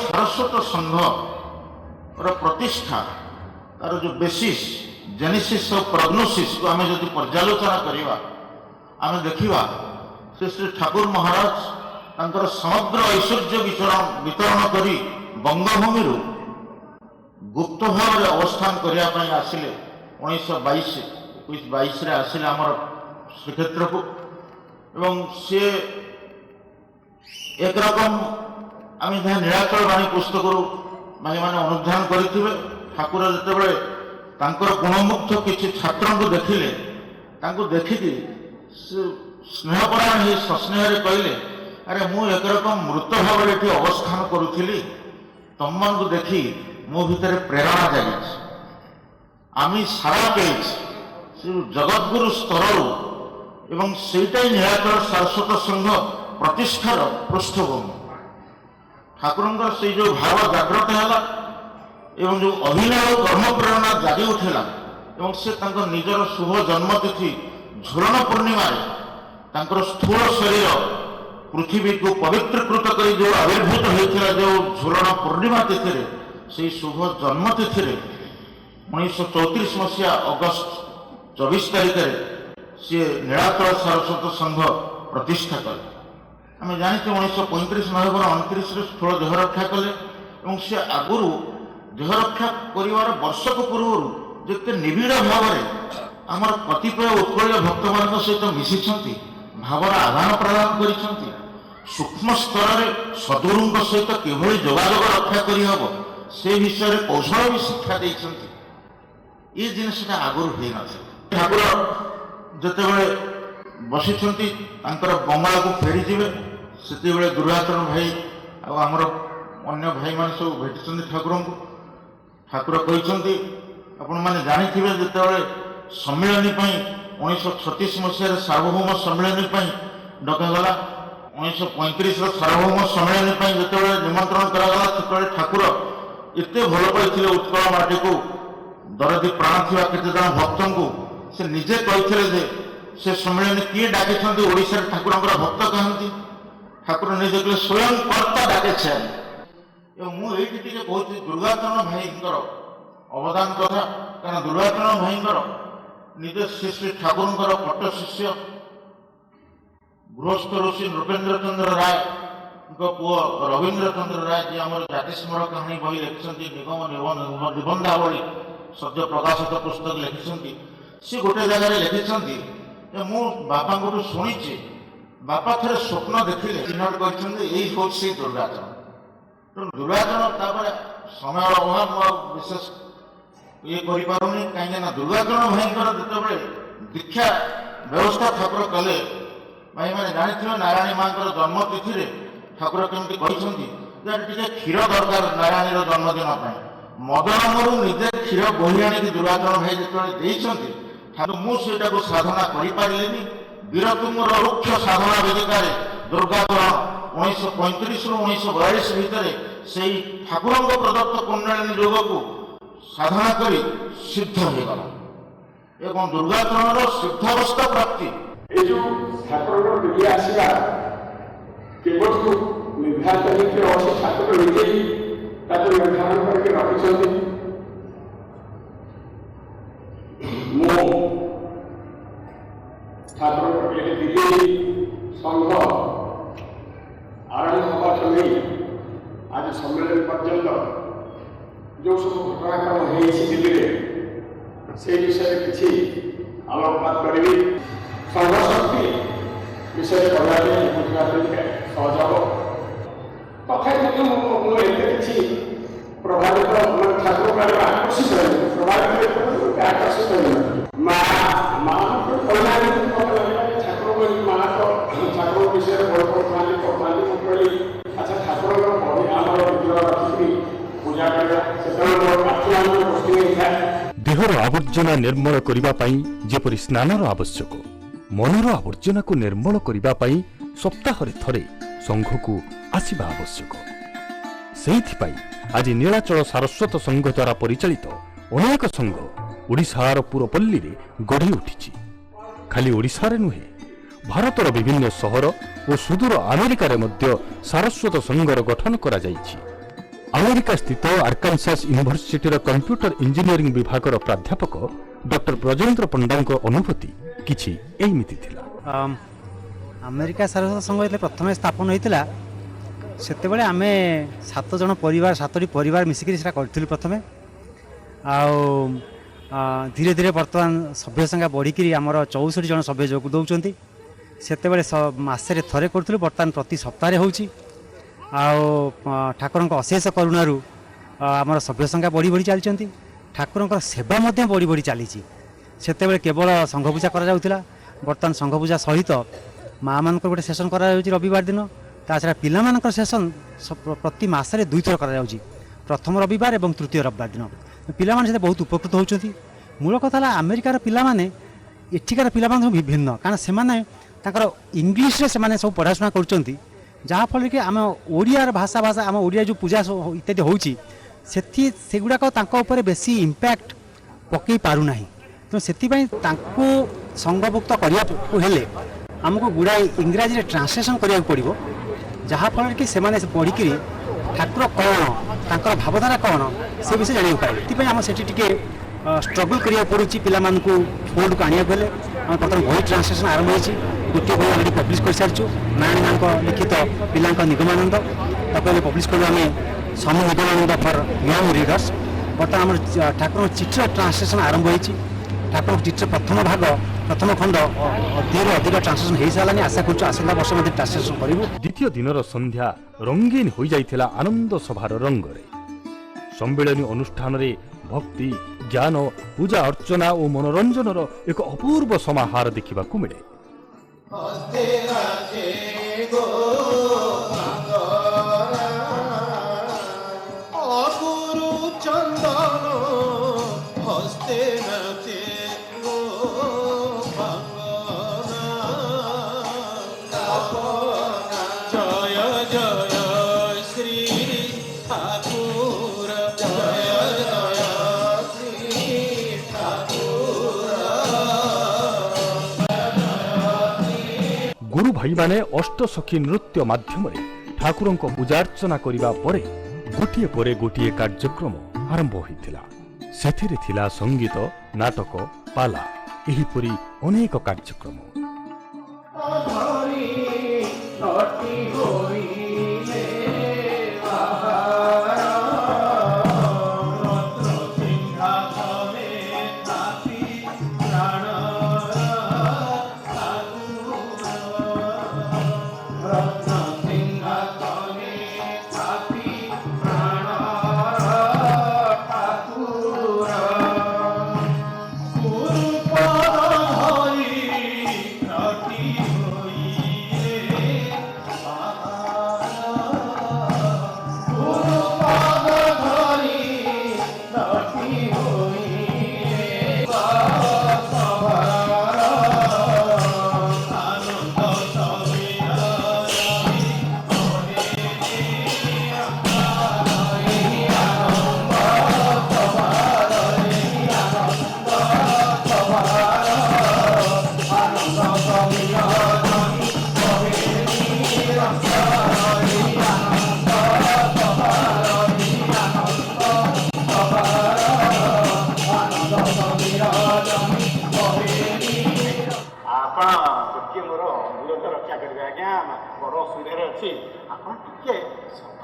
S12: सारस्वत संघ प्रतिष्ठा तार जो बेसिस जेनेसिस और प्रोग्नोसिस को आम जब पर्यालोचना करवा आम देखा से श्री ठाकुर महाराज तांकर समग्र ऐश्वर्य वितरण कर बंगभूमि गुप्त भाव अवस्थान करने आसिले 1922 आसिले आमर श्रीक्षेत्र को एवं सी एक रकम आम जहाँ नीलाचल बाणी पुस्तक मैंने अनुधान करते ठाकुर जिते गुणमुग्ध किसी छात्र को देखिले देखिकी स्नेहपरायण ही सस्नेह कहले अरे मु एक रकम मृत भाव ये अवस्थान करुली तुम मान को देखी मो भितर प्रेरणा जागी आम सारा पे जगद्गुरु स्तर एवं सेटा नीलाचल सारस्वत संघ प्रतिष्ठार पृष्ठभूमि ठाकुर से जो भाव जागृत है एवं जो अभिनय कर्म प्रेरणा जागी उठेला एवं से निजर शुभ जन्मतिथि झुलन पूर्णिमा स्थूल शरीर पृथ्वी को पवित्रकृत कर जो आविर्भूत होता जो झुलन पूर्णिमा तिथि से शुभ जन्मतिथि 1934 मसीहा अगस्त 24 तारिख सी नीलाचल सारस्वत संघ प्रतिष्ठा कले आम जानते 1935 नवेम्बर 29 स्थूल देह रक्षा कले और से आगुरी देह रक्षा कर वर्षक पूर्व जिते निबिड़ भाव आमर कतिपय उत्कल भक्त मान सहित मिशिंट भावर आदान प्रदान कर सूक्ष्म स्तर में सद्गुरु सहित किभली जोगाजोग रक्षा करहब से विषय कौशल भी शिक्षा देते ये जिनसा आगुरी हो न ठाकुर जिते बसी बंगला को फेरीजे से दुर्गाचरण भाई आमर अन्य भाई मान सब भेटी ठाकुर को ठाकुर कहते आपण मैंने जानी जिते सम्मिलनी 1936 मसीह सार्वभौम सम्मिलनी डकागला 1935 सार्वभौम सम्मिलनी जिते निमंत्रण करागला से ठाकुर एत भल पाई उत्कल माटी को दरदी प्राण थी केते जन भक्त को से निजे कहते से सम्मिलन किए डाके ओडिशा ठाकुर भक्त कहती ठाकुर निजे कहले स्वयं कर्ता डाके मुझे कहती दुर्गाचरण भाई अवदान कथा कारण दुर्गाचरण भाई निज श्री श्री ठाकुर पट्ट शिष्य गृहस्थ ऋषि नृपेन्द्र चंद्र राय पुओ रवीन्द्र चंद्र राय जी आम जातिस्मर कहानी बही लिखिं निगम निबंधावली सद्य प्रकाशित पुस्तक लिखिं सी गोटे जगह लिखिं मु बापा को शुणी बापा थे स्वप्न देखिले चिन्हट कर दुर्गाचरण तो दुर्गाचरण समय अभाव विशेष ये करें कहीं दुर्गाचरण भाई जो दीक्षा व्यवस्था ठाकुर कले भाई मैंने जानी नारायणी माँ जन्म तिथि ठाकुर केमती कहते क्षीर दरकार नारायणी जन्मदिन मदनमरु निजे क्षीर बोही आनी दुर्गाचरण भाई जो ठाकुर मुझे साधना करें वीरतुंगर रुक्ष साधना वेदिका दुर्गाचरण 1935 रु 1942 भितर से ठाकुर प्रदत्त कुंडलिनी योग को साधना करी सिद्ध हो गला एवं दुर्गाचरण सिद्धावस्था प्राप्ति
S6: ये जो ठाकुर विद्या आसवा केवल निर्धारित अच्छे ठाकुर निजे ही निर्धारण करके रखिंट ठाकुर दिल्ली संघ आरंभ हवा नहीं आज सम्मेलन पर्यंत जो सब घटनाक्रम है दिल्ली में से विषय किसी आलोकपात करी संघ शक्ति विषय कहने बुझा सहज हम तथा मुझे किसी प्रभावित ठाकुर आकर्षित प्रभावित आकर्षित माँ ठाकुर माँ तो ठाकुर विषय बड़ पढ़ी अच्छा ठाकुर आम विग्रह रखी पूजा
S1: देहर आवर्जना निर्मल करिबा पई जेपरि स्नानर आवश्यक मनर आवर्जना को निर्मल करिबा पई सप्ताहरे थरे संघ को आसीबा आवश्यक सेहिथिपाई आज नीलाचल सारस्वत संघ द्वारा परिचालित अनेक संघ ओडिशार पुरपल्ली रे गढ़ी उठिछि खाली ओडिशारे नुहे भारतर विभिन्न सहर और सुदूर अमेरिका रे मध्य सारस्वत संघर गठन करा जाइछि अमेरिका स्थित आर्कानसास यूनिवर्सिटी कंप्यूटर इंजीनियरिंग विभाग प्राध्यापक डॉक्टर ब्रजेंद्र पंडा अनुभूति किछि एमिति थिला
S13: अमेरिका सारस्वत संघ जेतले प्रथम स्थापन होइतिला सेतेबेले आमे 7 जन परिवार 7टी परिवार मिसिकरी सेटा करथिलु प्रथमे आउ धीरे धीरे वर्तमान सभ्य संख्या बढ़िकी आमर 64 जन सभ्य जोग दौरान सेतेबेले मासरे थरे करथिलु वर्तमान प्रति सप्ताह होउची आउ ठाकुर अशेष करुणारू आमर सभ्य संख्या बढ़ी बढ़ी चलती ठाकुर सेवा बढ़ी बढ़ी चली से केवल संघ पूजा करा बर्तमान संघ पूजा सहित माँ मान गोटे सेसन कर रविवार दिन ताछड़ा पिला सेसन प्रति मसरे 2 थर करा प्रथम रविवार और तृतीय रविवार दिन पिला बहुत उपकृत होती मूल कथा अमेरिकार पिला एठिकार पिला भिन्न कारण से इंग्लीश से सब पढ़ाशुना कर जहाँफल कि आम ओडिया भाषा आम ओडिया जो पूजा इत्यादि होगुड़ाक बेसी इम्पैक्ट पकई पारना तो से संघभुक्त करने आमको गुड़ाए इंग्राजी ट्रांसलेशन करा पड़ो जहाँफल कि से पढ़ी ठाकुर कौन तर भावधारा कौन से विषय जाना पाए आम से स्ट्रगल करा पड़ी पिला फोल्ड को आने प्रथम बही ट्रांसलेशन आरंभ हो गोटे बही अलरेडी पब्लिश कर सारी नारायण मां लिखित पिला निगमानंद ताको पब्लिश करूँ आम समूह निगमानंद फॉर यंग रीडर्स। बर्तमान आम ठाकुर चिठर ट्रांसलेशन आरंभ होती। ठाकुर चिठर प्रथम भाग प्रथम खंड अध्ययन अधिक ट्रांसलेशन हो सारा आशा कर आसंता वर्ष मध्य ट्रांसलेशन करूँ।
S1: द्वितीय दिनर संध्या रंगीन हो जाइथिला आनंद सभार रंगरे। सम्मेलनी अनुष्ठान रे भक्ति ज्ञान पूजा अर्चना और मनोरंजनर एक अपूर्व समाहार देखा मिले। गुरु भाई माने अष्टसखी नृत्य माध्यम ठाकुर पूजार्चना करने पर गोटे पर गोटे कार्यक्रम आरंभ होइथिला। सेथिरे थिला संगीत नाटक पाला एहिपरि अनेक कार्यक्रम।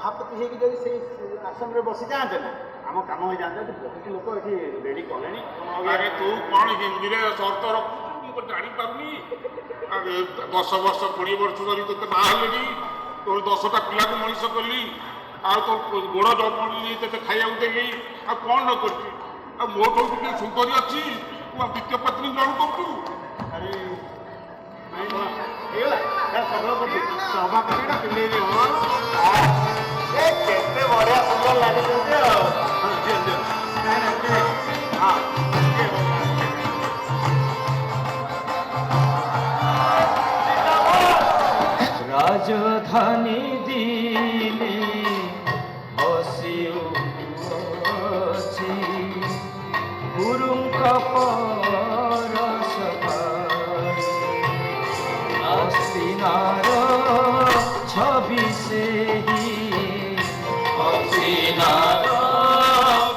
S12: सभापति आसन में बसी जाते ना आम कम हो जाते बहुत लोग ये रेडी कले।
S8: अरे तू कौन हिंदी में सर्त रखु जानी पारनी 10 वर्ष 20 वर्ष धरी तो ना हेली तोर 10टा पिला को मनीष कली आ तो गोड़ जपड़ी ते खाया देली आ कौन न कर मो तो सुंदरी अच्छी द्वितीय पत्नी जन करू।
S12: अरे सभापति पिले केते बढ़िया सुंदर लगे
S3: राजधानी दिल्ली बसी गुरुंका परस अस्तिनार छवि से ही अस्तिनार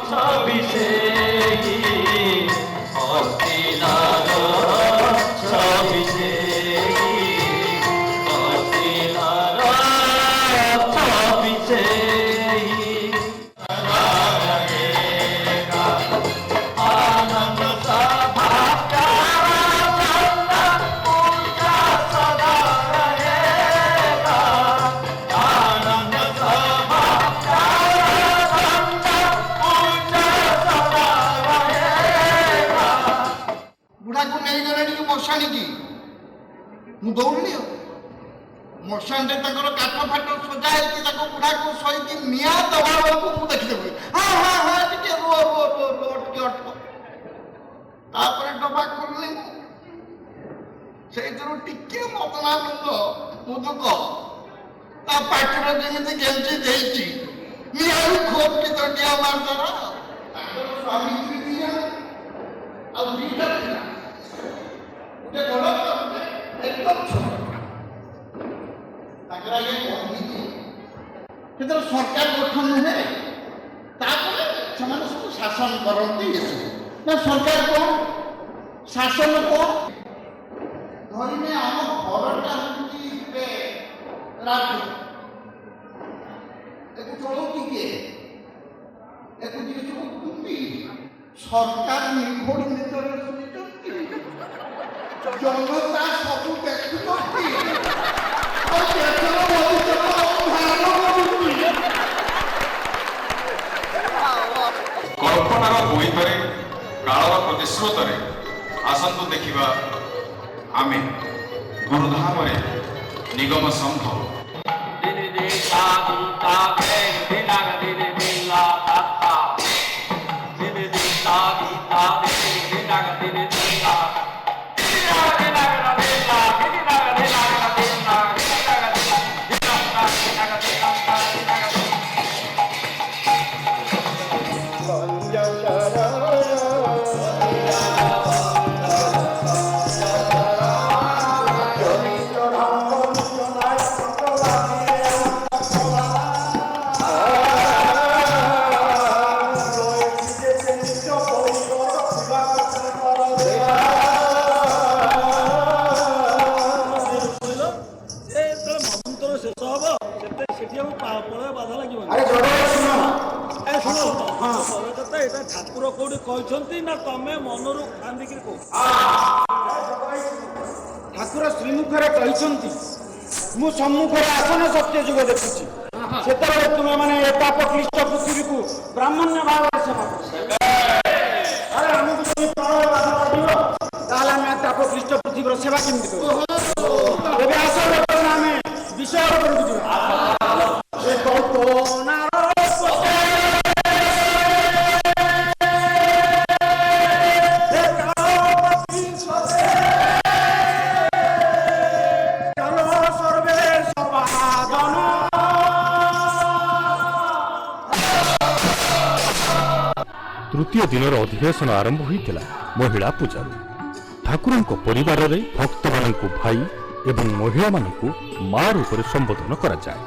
S3: छवि से ही अस्तिनार छवि से ही अस्तिनार छवि से ही आनंद सभा
S7: मशाणी की मु दौड़नी मशाणी काठ फाट सजा बुढ़ा को शहीद निआ दबा बेलू मुझे देखिदेवी हाँ हाँ हाँ टे रुह रुह रुह रुह टे अटक तापर डबा खोलनी से टिके मतनानंद मुदुक ता पाटर जमी गेंजी देती निआ खोप के दंडिया मारदारा स्वामी एकदम सरकार गठन नुहे सब शासन करती ना सरकार कौन शासन कौन ଧରିନେ ଆମ ଘରଟା ହେଉଛି ଗୋଟେ ରାଜ୍ୟ। ଏକୁ ଚଳଉଛି କିଏ? ଏକୁ ଯିଏ ଚଳଉଛନ୍ତି ସରକାର ନିଘୋଡ଼ି ଭିତରେ ଶୁଣିଛନ୍ତି, ଜନତା ସବୁ ଦେଖୁଛନ୍ତି, ଆଉ ଦେଶର ଭବିଷ୍ୟତ ଧାରଣ କରୁଛି।
S14: କଳ୍ପନାର ବୋଇତରେ କାଳର ପ୍ରତିଶ୍ରୁତରେ ଆସନ୍ତୁ ଦେଖିବା ଆମେ ଗୁରୁଧାମରେ ନିଗମ ସଂଘ।
S11: ଠାକୁର କୋଉଠି କହିଛନ୍ତି ନା ତମେ ମନରୁ କାନ୍ଦିକିରି କହୁ?
S7: ଠାକୁର ଶ୍ରୀମୁଖରେ କହିଛନ୍ତି ମୁଁ ସମ୍ମୁଖରେ ଆସନ ସତ୍ୟ ଯୁଗ ଦେଖୁଛି। ସେତେବେଳେ ତୁମେ ମାନେ ଏତାପ କ୍ଲିଷ୍ଟ ପୃଥିବୀକୁ ବ୍ରାହ୍ମଣ୍ୟ ଭାବରେ ସେବା କରୁଛ। ଆରେ ଆମକୁ ଯଦି ପ୍ରଳୟ ବାଧା ଲାଗିବ ତାହେଲେ ଆମେ ଏତାପ କ୍ଲିଷ୍ଟ ପୃଥିବୀର ସେବା କେମିତି କରିବୁ? ଏବେ ଆସ ବର୍ତ୍ତମାନ ଆମେ ବିଷୟ ଉପରକୁ ଯିବା।
S1: ତୃତୀୟ ଦିନର ଅଧିବେଶନ ଆରମ୍ଭ ହୋଇଥିଲା ମହିଳା ପୂଜାରୁ। ଠାକୁରଙ୍କ ପରିବାରରେ ଭକ୍ତମାନଙ୍କୁ ଭାଇ ଏବଂ ମହିଳାମାନଙ୍କୁ ମା ରୂପରେ ସମ୍ବୋଧନ କରାଯାଏ।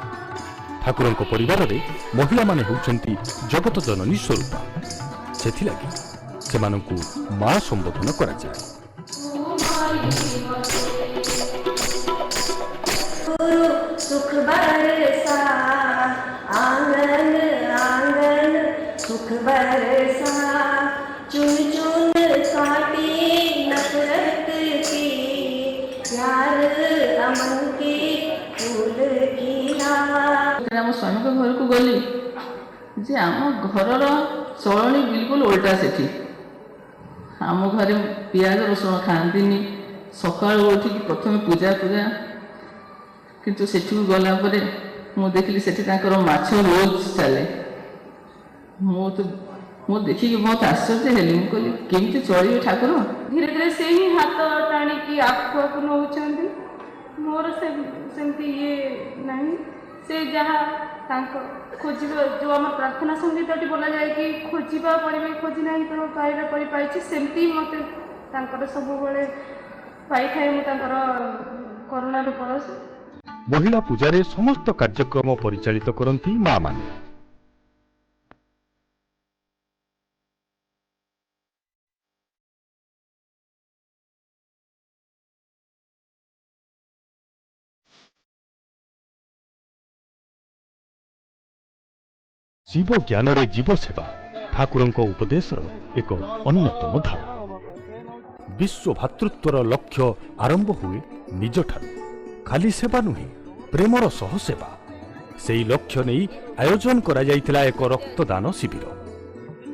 S1: ଠାକୁରଙ୍କ ପରିବାରରେ ମହିଳାମାନେ ହେଉଛନ୍ତି ଜଗତ ଜନନୀ ସ୍ୱରୂପା, ସେଥିଲାଗି ସେମାନଙ୍କୁ ମା ସମ୍ବୋଧନ କରାଯାଏ।
S15: सुख बरसा आंगन आंगन सुख बरसा चुन चुन काटी नफरत की प्यार अमन की फूल खिला।
S10: ଆମ ସ୍ୱାମୀଙ୍କ ଘରକୁ ଗଲି ଯେ ଆମ ଘରର ଚଳଣି ବିଲକୁଲ ଓଲଟା ସେଠି। ଆମ ଘରେ ପିଆଜ ରସୁଣ ଖାଆନ୍ତିନି, ସକାଳୁ ଉଠିକି ପ୍ରଥମେ ପୂଜା କିନ୍ତୁ ସେଠିକୁ ଗଲା ପରେ ମୁଁ ଦେଖିଲି ସେଠି ତାଙ୍କର ମାଛ ରୋଜ ଚାଲେ। ମୁଁ ଦେଖିକି ବହୁତ ଆଶ୍ଚର୍ଯ୍ୟ ହେଲି। ମୁଁ କହିଲି କେମିତି ଚଳିବେ ଠାକୁର?
S15: ଧୀରେ ଧୀରେ ସେ ହିଁ ହାତ ଟାଣିକି ଆଗକୁ ନେଉଛନ୍ତି। ମୋର ସେମିତି ଇଏ ନାହିଁ। ସେ ଯାହା ତାଙ୍କ ଖୋଜିବା ଯେଉଁ ଆମର ପ୍ରାର୍ଥନା ସଙ୍ଗୀତଟି ବୋଲାଯାଏ କି ଖୋଜିବା ପଡ଼ିବେ ଖୋଜି ନାହିଁ ତ ପାଇବା ପରି ପାଇଛି, ସେମିତି ମୋତେ ତାଙ୍କର ସବୁବେଳେ ପାଇଥାଏ। ମୁଁ ତାଙ୍କର କରୁଣାର ପରଶ।
S1: ମହିଳା ପୂଜାରେ ସମସ୍ତ କାର୍ଯ୍ୟକ୍ରମ ପରିଚାଳିତ କରନ୍ତି ମା ମାନେ। ଶିବ ଜ୍ଞାନରେ ଜୀବ ସେବା ଠାକୁରଙ୍କ ଉପଦେଶର ଏକ ଅନ୍ୟତମ ଧାରା। ବିଶ୍ୱ ଭାତୃତ୍ୱର ଲକ୍ଷ୍ୟ ଆରମ୍ଭ ହୁଏ ନିଜଠାରୁ। ଖାଲି ସେବା ନୁହେଁ, ପ୍ରେମର ସହ ସେବା। ସେହି ଲକ୍ଷ୍ୟ ନେଇ ଆୟୋଜନ କରାଯାଇଥିଲା ଏକ ରକ୍ତଦାନ ଶିବିର।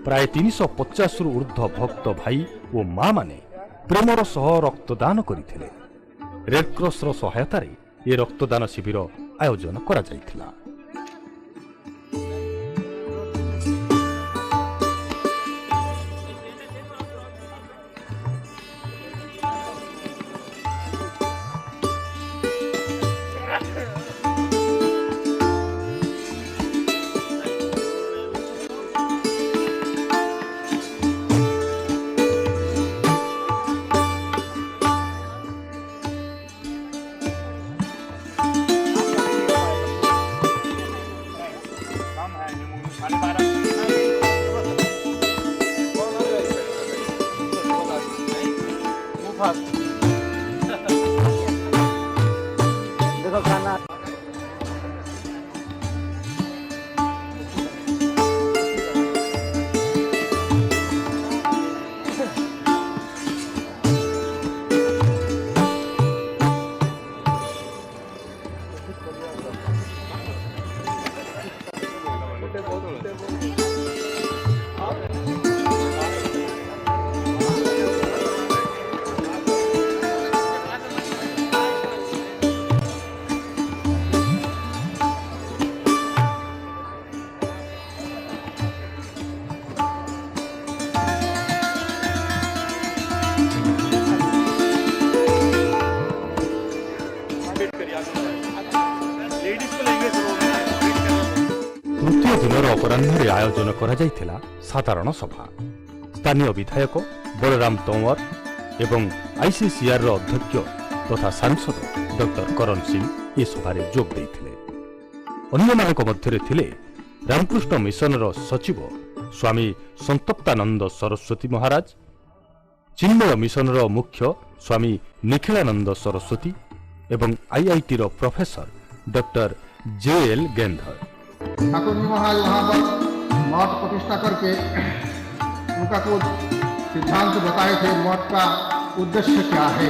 S1: ପ୍ରାୟ 350ରୁ ଉର୍ଦ୍ଧ୍ୱ ଭକ୍ତ ଭାଇ ଓ ମା ମାନେ ପ୍ରେମର ସହ ରକ୍ତଦାନ କରିଥିଲେ। ରେଡ୍କ୍ରସର ସହାୟତାରେ ଏ ରକ୍ତଦାନ ଶିବିର ଆୟୋଜନ କରାଯାଇଥିଲା।
S11: फास्ट
S1: ଅପରାହ୍ନରେ ଆୟୋଜନ କରାଯାଇଥିଲା ସାଧାରଣ ସଭା। ସ୍ଥାନୀୟ ବିଧାୟକ ବଳରାମ ତୋମର ଏବଂ ଆଇସିସିଆର୍ର ଅଧ୍ୟକ୍ଷ ତଥା ସାଂସଦ ଡକ୍ଟର କରଣ ସିଂ ଏ ସଭାରେ ଯୋଗ ଦେଇଥିଲେ। ଅନ୍ୟମାନଙ୍କ ମଧ୍ୟରେ ଥିଲେ ରାମକୃଷ୍ଣ ମିଶନର ସଚିବ ସ୍ୱାମୀ ସନ୍ତପ୍ତାନନ୍ଦ ସରସ୍ୱତୀ ମହାରାଜ, ଚିନ୍ମୟ ମିଶନର ମୁଖ୍ୟ ସ୍ୱାମୀ ନିଖିଳାନନ୍ଦ ସରସ୍ୱତୀ ଏବଂ आईआईटी ର professor doctor JL गेंधर।
S7: Thakur ji महाराज वहाँ पर मठ प्रतिष्ठा करके उनका कुछ सिद्धांत बताए थे। मठ का उद्देश्य क्या है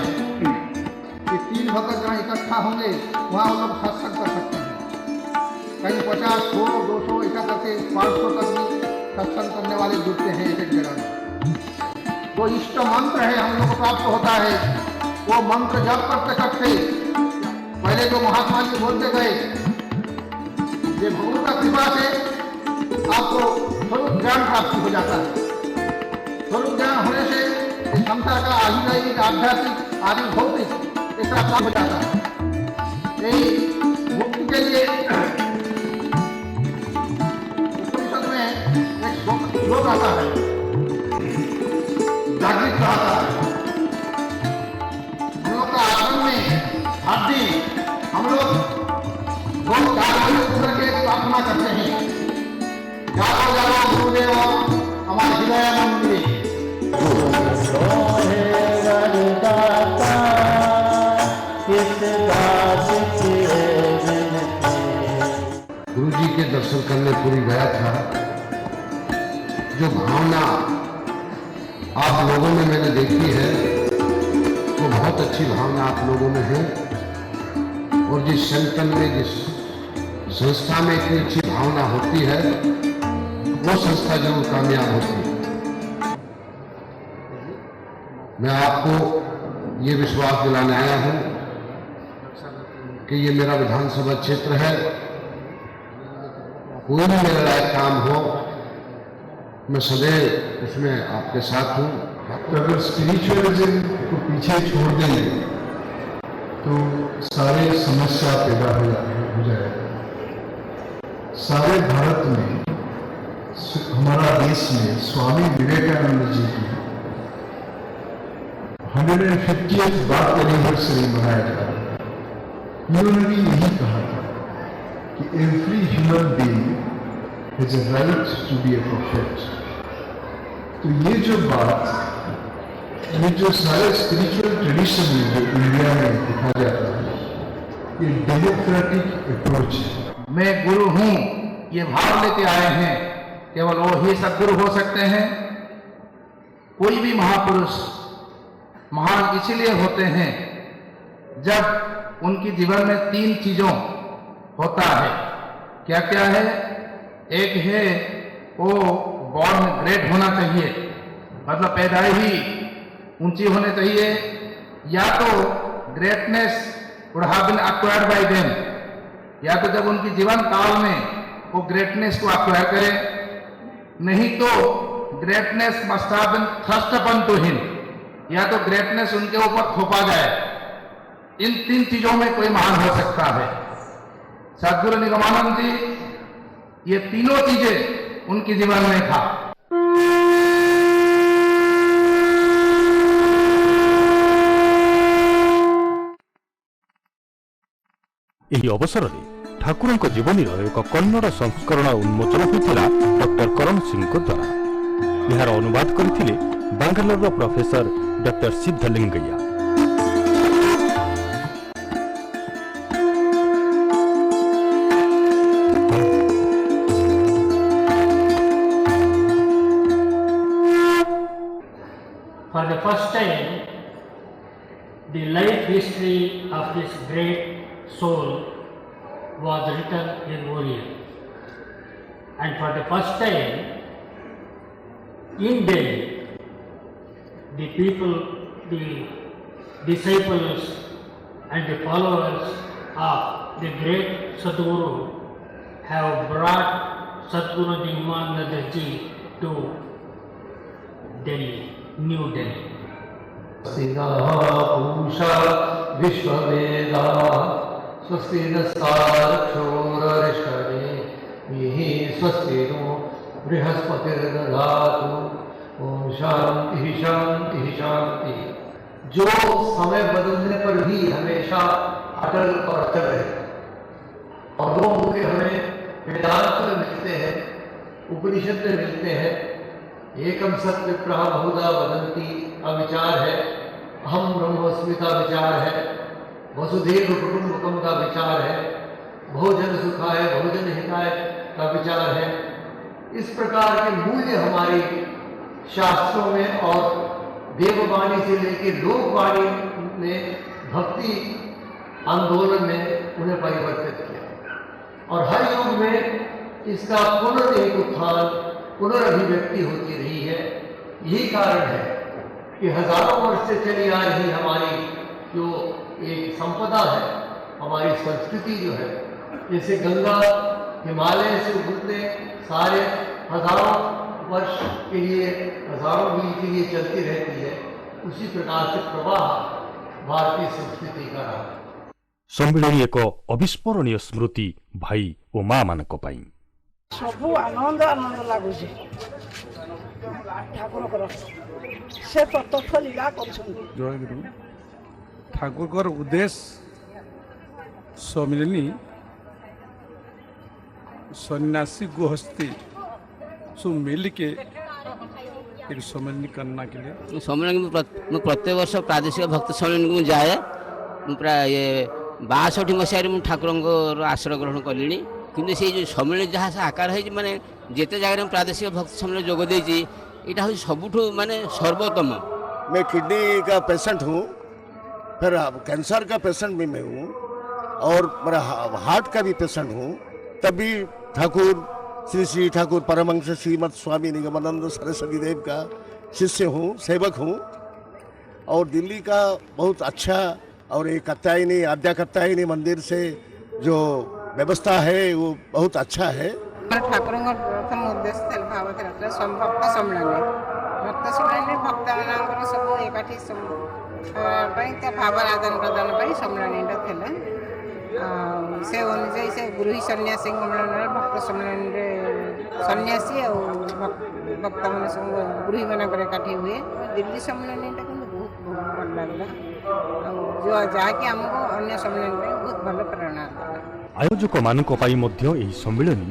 S7: कि 3 भक्त जहाँ इकट्ठा होंगे वहाँ वो लोग सत्संग कर सकते हैं। कहीं 50, 100, 200 ऐसा करके 500 तक भी सत्संग करने वाले जुटते हैं एक जगह में। वो इष्ट मंत्र है हम लोग को प्राप्त होता है। वो मंत्र जप करते करते पहले जो महात्मा जी बोलते गए ये भगवान का कृपा से आपको स्वरूप ज्ञान प्राप्त हो जाता है। स्वरूप ज्ञान होने से संसार का आधिदैविक आध्यात्मिक आदि भौतिक ऐसा प्राप्त हो जाता है। यही मुक्ति के लिए उपनिषद में एक श्लोक आता है, जागृत आता है। हम लोग का आश्रम में हर दिन हम लोग 2 4 बजे करके प्रार्थना करते हैं, जागो जागो गुरुदेव हमारे हृदय मंदिर।
S16: गुरु जी के दर्शन करने पूरी गया था। जो भावना आप लोगों में मैंने देखी है वो बहुत अच्छी भावना आप लोगों में है। और जिस संगठन में जिस संस्था में इतनी अच्छी भावना होती है वो संस्था जरूर कामयाब होती है। मैं आपको ये विश्वास दिलाने आया हूं कि ये मेरा विधानसभा क्षेत्र है। कोई भी मेरा लायक काम हो मैं सदैव उसमें आपके साथ हूं।
S17: अगर स्पिरिचुअलिज्म को पीछे छोड़ देंगे तो सारे समस्या पैदा हो जाएगा। सारे भारत में हमारा देश में स्वामी विवेकानंद जी की 150th बर्थ एनिवर्सरी मनाया जा रहा है। उन्होंने भी यही कहा था कि every human being has a right to be a prophet. तो ये जो बात, ये जो सारे स्पिरिचुअल ट्रेडिशन में जो इंडिया में देखा जाता है ये डेमोक्रेटिक अप्रोच है।
S7: मैं गुरु हूँ ये भाव लेके आए हैं, केवल वो ही सदगुरु हो सकते हैं। कोई भी महापुरुष महान इसीलिए होते हैं जब उनकी जीवन में 3 चीजों होता है। क्या क्या है? एक है वो बॉर्न ग्रेट होना चाहिए, मतलब पैदाई ही ऊंची होनी चाहिए, या तो greatness would have been acquired by them, या तो जब उनकी जीवन काल में वो ग्रेटनेस को एक्वायर करे, नहीं तो greatness must have been thrust upon to him, या तो ग्रेटनेस उनके ऊपर थोपा जाए। इन 3 चीजों में कोई महान हो सकता है। सद्गुरु निगमानंद जी ये तीनों चीजें उनके जीवन में था।
S1: ଏହି ଅବସରରେ ଠାକୁରଙ୍କ ଜୀବନୀର ଏକ କନ୍ନଡ଼ ସଂସ୍କରଣ ଉନ୍ମୋଚନ ହୋଇଥିଲା ଡକ୍ଟର କରଣ ସିଂଙ୍କ ଦ୍ୱାରା। ଏହାର ଅନୁବାଦ କରିଥିଲେ ବାଙ୍ଗାଲୋରର professor doctor Siddalingaiah.
S18: For the first time, the life history of this great soul was written in Oriya. And for the first time, in Delhi, the people, the disciples and the followers of the great Sadguru have brought Sadguru Nigamananda ji to Delhi, New Delhi.
S19: पूषा विश्ववेदा स्वस्ति नस्तारक्षोररिषणे स्वस्ति no बृहस्पतिर्दधातु। Om Shanti शांति शांति। जो समय बदलने पर भी हमेशा अटल और अचल है, और वो मुझे हमें वेदांत में मिलते हैं, उपनिषद में मिलते हैं। एकम सत्य प्रह बहुधा वदंती का विचार है, अहम ब्रह्मस्मि का विचार है, वसुधैव कुटुंबकम का विचार है, बहुजन सुखाय बहुजन हिताय का विचार है। इस प्रकार के मूल्य हमारी शास्त्रों में और देववाणी से लेकर लोकवाणी ने भक्ति आंदोलन में उन्हें परिवर्तित किया, और हर युग में इसका पुनः उत्थान पुनर्अभिव्यक्ति होती रही है। यही कारण है कि हजारों वर्ष से चली आ रही हमारी जो एक संपदा है, हमारी संस्कृति जो है, जैसे गंगा हिमालय से उगते सारे हजारों वर्ष के लिए, हजारों मील के लिए चलती रहती है, उसी प्रकार से प्रवाह भारतीय संस्कृति का रहा।
S1: सम्मिलनी एक अविस्मरणीय स्मृति भाई और माँ मानक पाई।
S10: सबू आनंद आनंद लगुच ठाकुर से प्रत्यक्ष लीला कर।
S5: जय गुरु। ठाकुर उद्देश्य सम्मिलनी सन्यासी गृहस्थी सब मिल के एक सम्मेलन करना के लिए
S20: सम्मेलन में प्रत्येक वर्ष प्रादेशिक भक्त सम्मेलन को जाए। प्राय 62 मसीह ठाकुर आश्रय ग्रहण कली, किंतु से जो सम्मेलन जहाँ से आकार है माने जिते जगह प्रादेशिक भक्त सम्मेलन जोग देती, यहाँ हूँ सबुठ माने सर्वोत्तम।
S21: मैं किडनी का पेशेंट हूँ, फिर कैंसर का पेशेंट भी मैं हूँ, और मेरा हार्ट का भी पेशेंट हूँ। तभी ठाकुर श्री श्री ठाकुर परमहंस श्रीमद स्वामी निगमानंद सरस्वती देव का शिष्य हूँ, सेवक हूँ। और दिल्ली का बहुत अच्छा और एक कात्यायनी आद्या कात्यायनी मंदिर से जो व्यवस्था है वो बहुत अच्छा है।
S10: ठाकुर प्रथम उद्देश्य भागवत भक्त सम्मेलन, भक्त सम्मेलन भक्त मान सब एकाठी भाव आदान प्रदान सम्मेलन से अनुजाई से गृही सन्यासी सम्मेलन भक्त सम्मेलन सन्यासी और भक्त मान सब गृही मानक एकाठी हुए। दिल्ली सम्मेलन बहुत भल लगला, जो जहाँकि आमको अन्य सम्मेलन बहुत भल प्रेरणा देला।
S1: आयोजक मानक पाई मध्य एही सम्मेलनी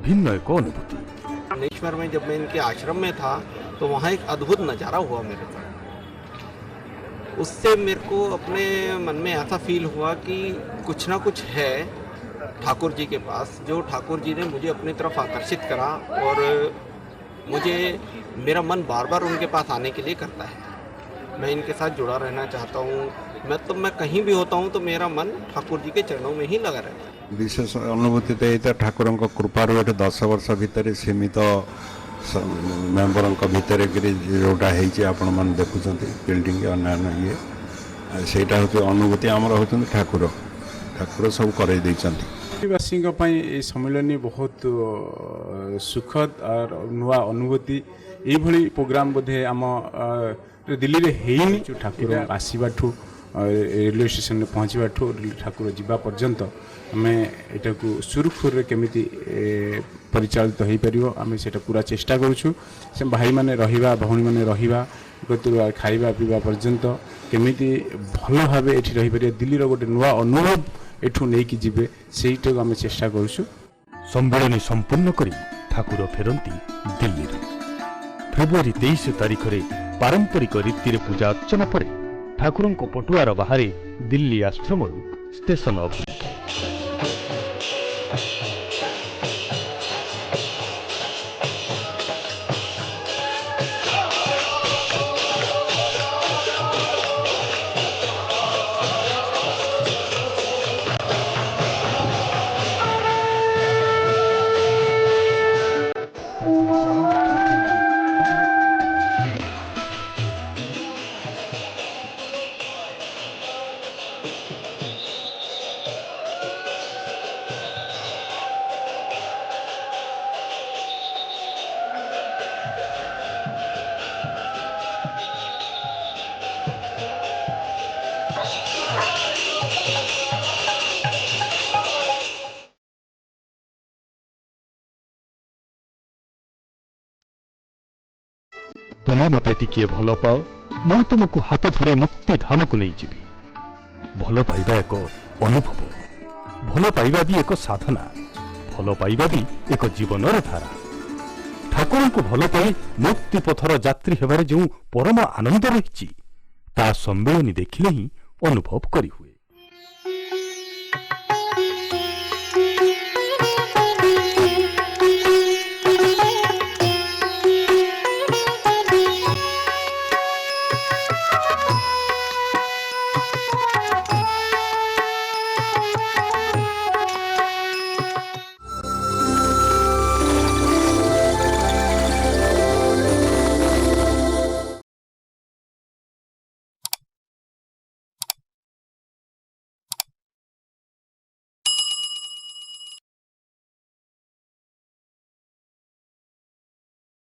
S1: भिन्न एक अनुभूति।
S9: भुवनेश्वर में जब मैं इनके आश्रम में था तो वहाँ एक अद्भुत नज़ारा हुआ मेरे को। उससे मेरे को अपने मन में ऐसा फील हुआ कि कुछ ना कुछ है ठाकुर जी के पास, जो ठाकुर जी ने मुझे अपनी तरफ आकर्षित करा, और मुझे मेरा मन बार बार उनके पास आने के लिए करता है। मैं इनके साथ जुड़ा रहना चाहता हूँ। मैं कहीं भी होता हूँ तो मेरा मन ठाकुर जी के चरणों में ही लगा रहता है।
S5: विशेष अनुभूति तो ये ठाकुर कृपार 10 वर्ष भितर सीमित मेम्बर भितर जोटा आपण मैंने देखुं बिल्डिंग अन्य ये सेटा हूँ अनुभूति आमर होती ठाकुर ठाकुर सब करवासी
S6: सम्मेलन बहुत सुखद और नुआ अनुभूति। ये प्रोग्राम बोधे आम दिल्ली में हैनी। ठाकुर आसवा रेलवे स्टेशन में पहुँचवा ठाकुर जावा पर्यंत आम यहाँ को सुरखुर केमी परिचालित हो पार आम से पूरा चेष्टा करुँ। से भाई मैंने रहा भौणी मैंने रहा खाଇବା पीवा पर्यंत केमी भल भाव ये रही पारे। दिल्ली गोटे नुआ अनुभव एठू नहीं कि जीवे से आम चेष्टा करुँ।
S1: सम्मेलनी संपूर्ण करी ठाकुर फेरती दिल्ली। फेब्रुआरी 23 तारिख में पारंपरिक रीति पूजा अर्चना पर ठाकुर पटुआर बाहर दिल्ली आश्रम स्टेशन अभिमुखे। मते टिके भल पाओ मु तुमको हाथ धरे मुक्ति धाम को नहीं जीवी। भल पाइबा एक अनुभव, भल पाइबा भी एक साधना, भल पाइबा भी एक जीवनर धारा। ठाकुर को भल पाई मुक्ति पथर यात्री हेबारे जो परम आनंद रही ता सम्मेलनी देखिले ही अनुभव करी हुए।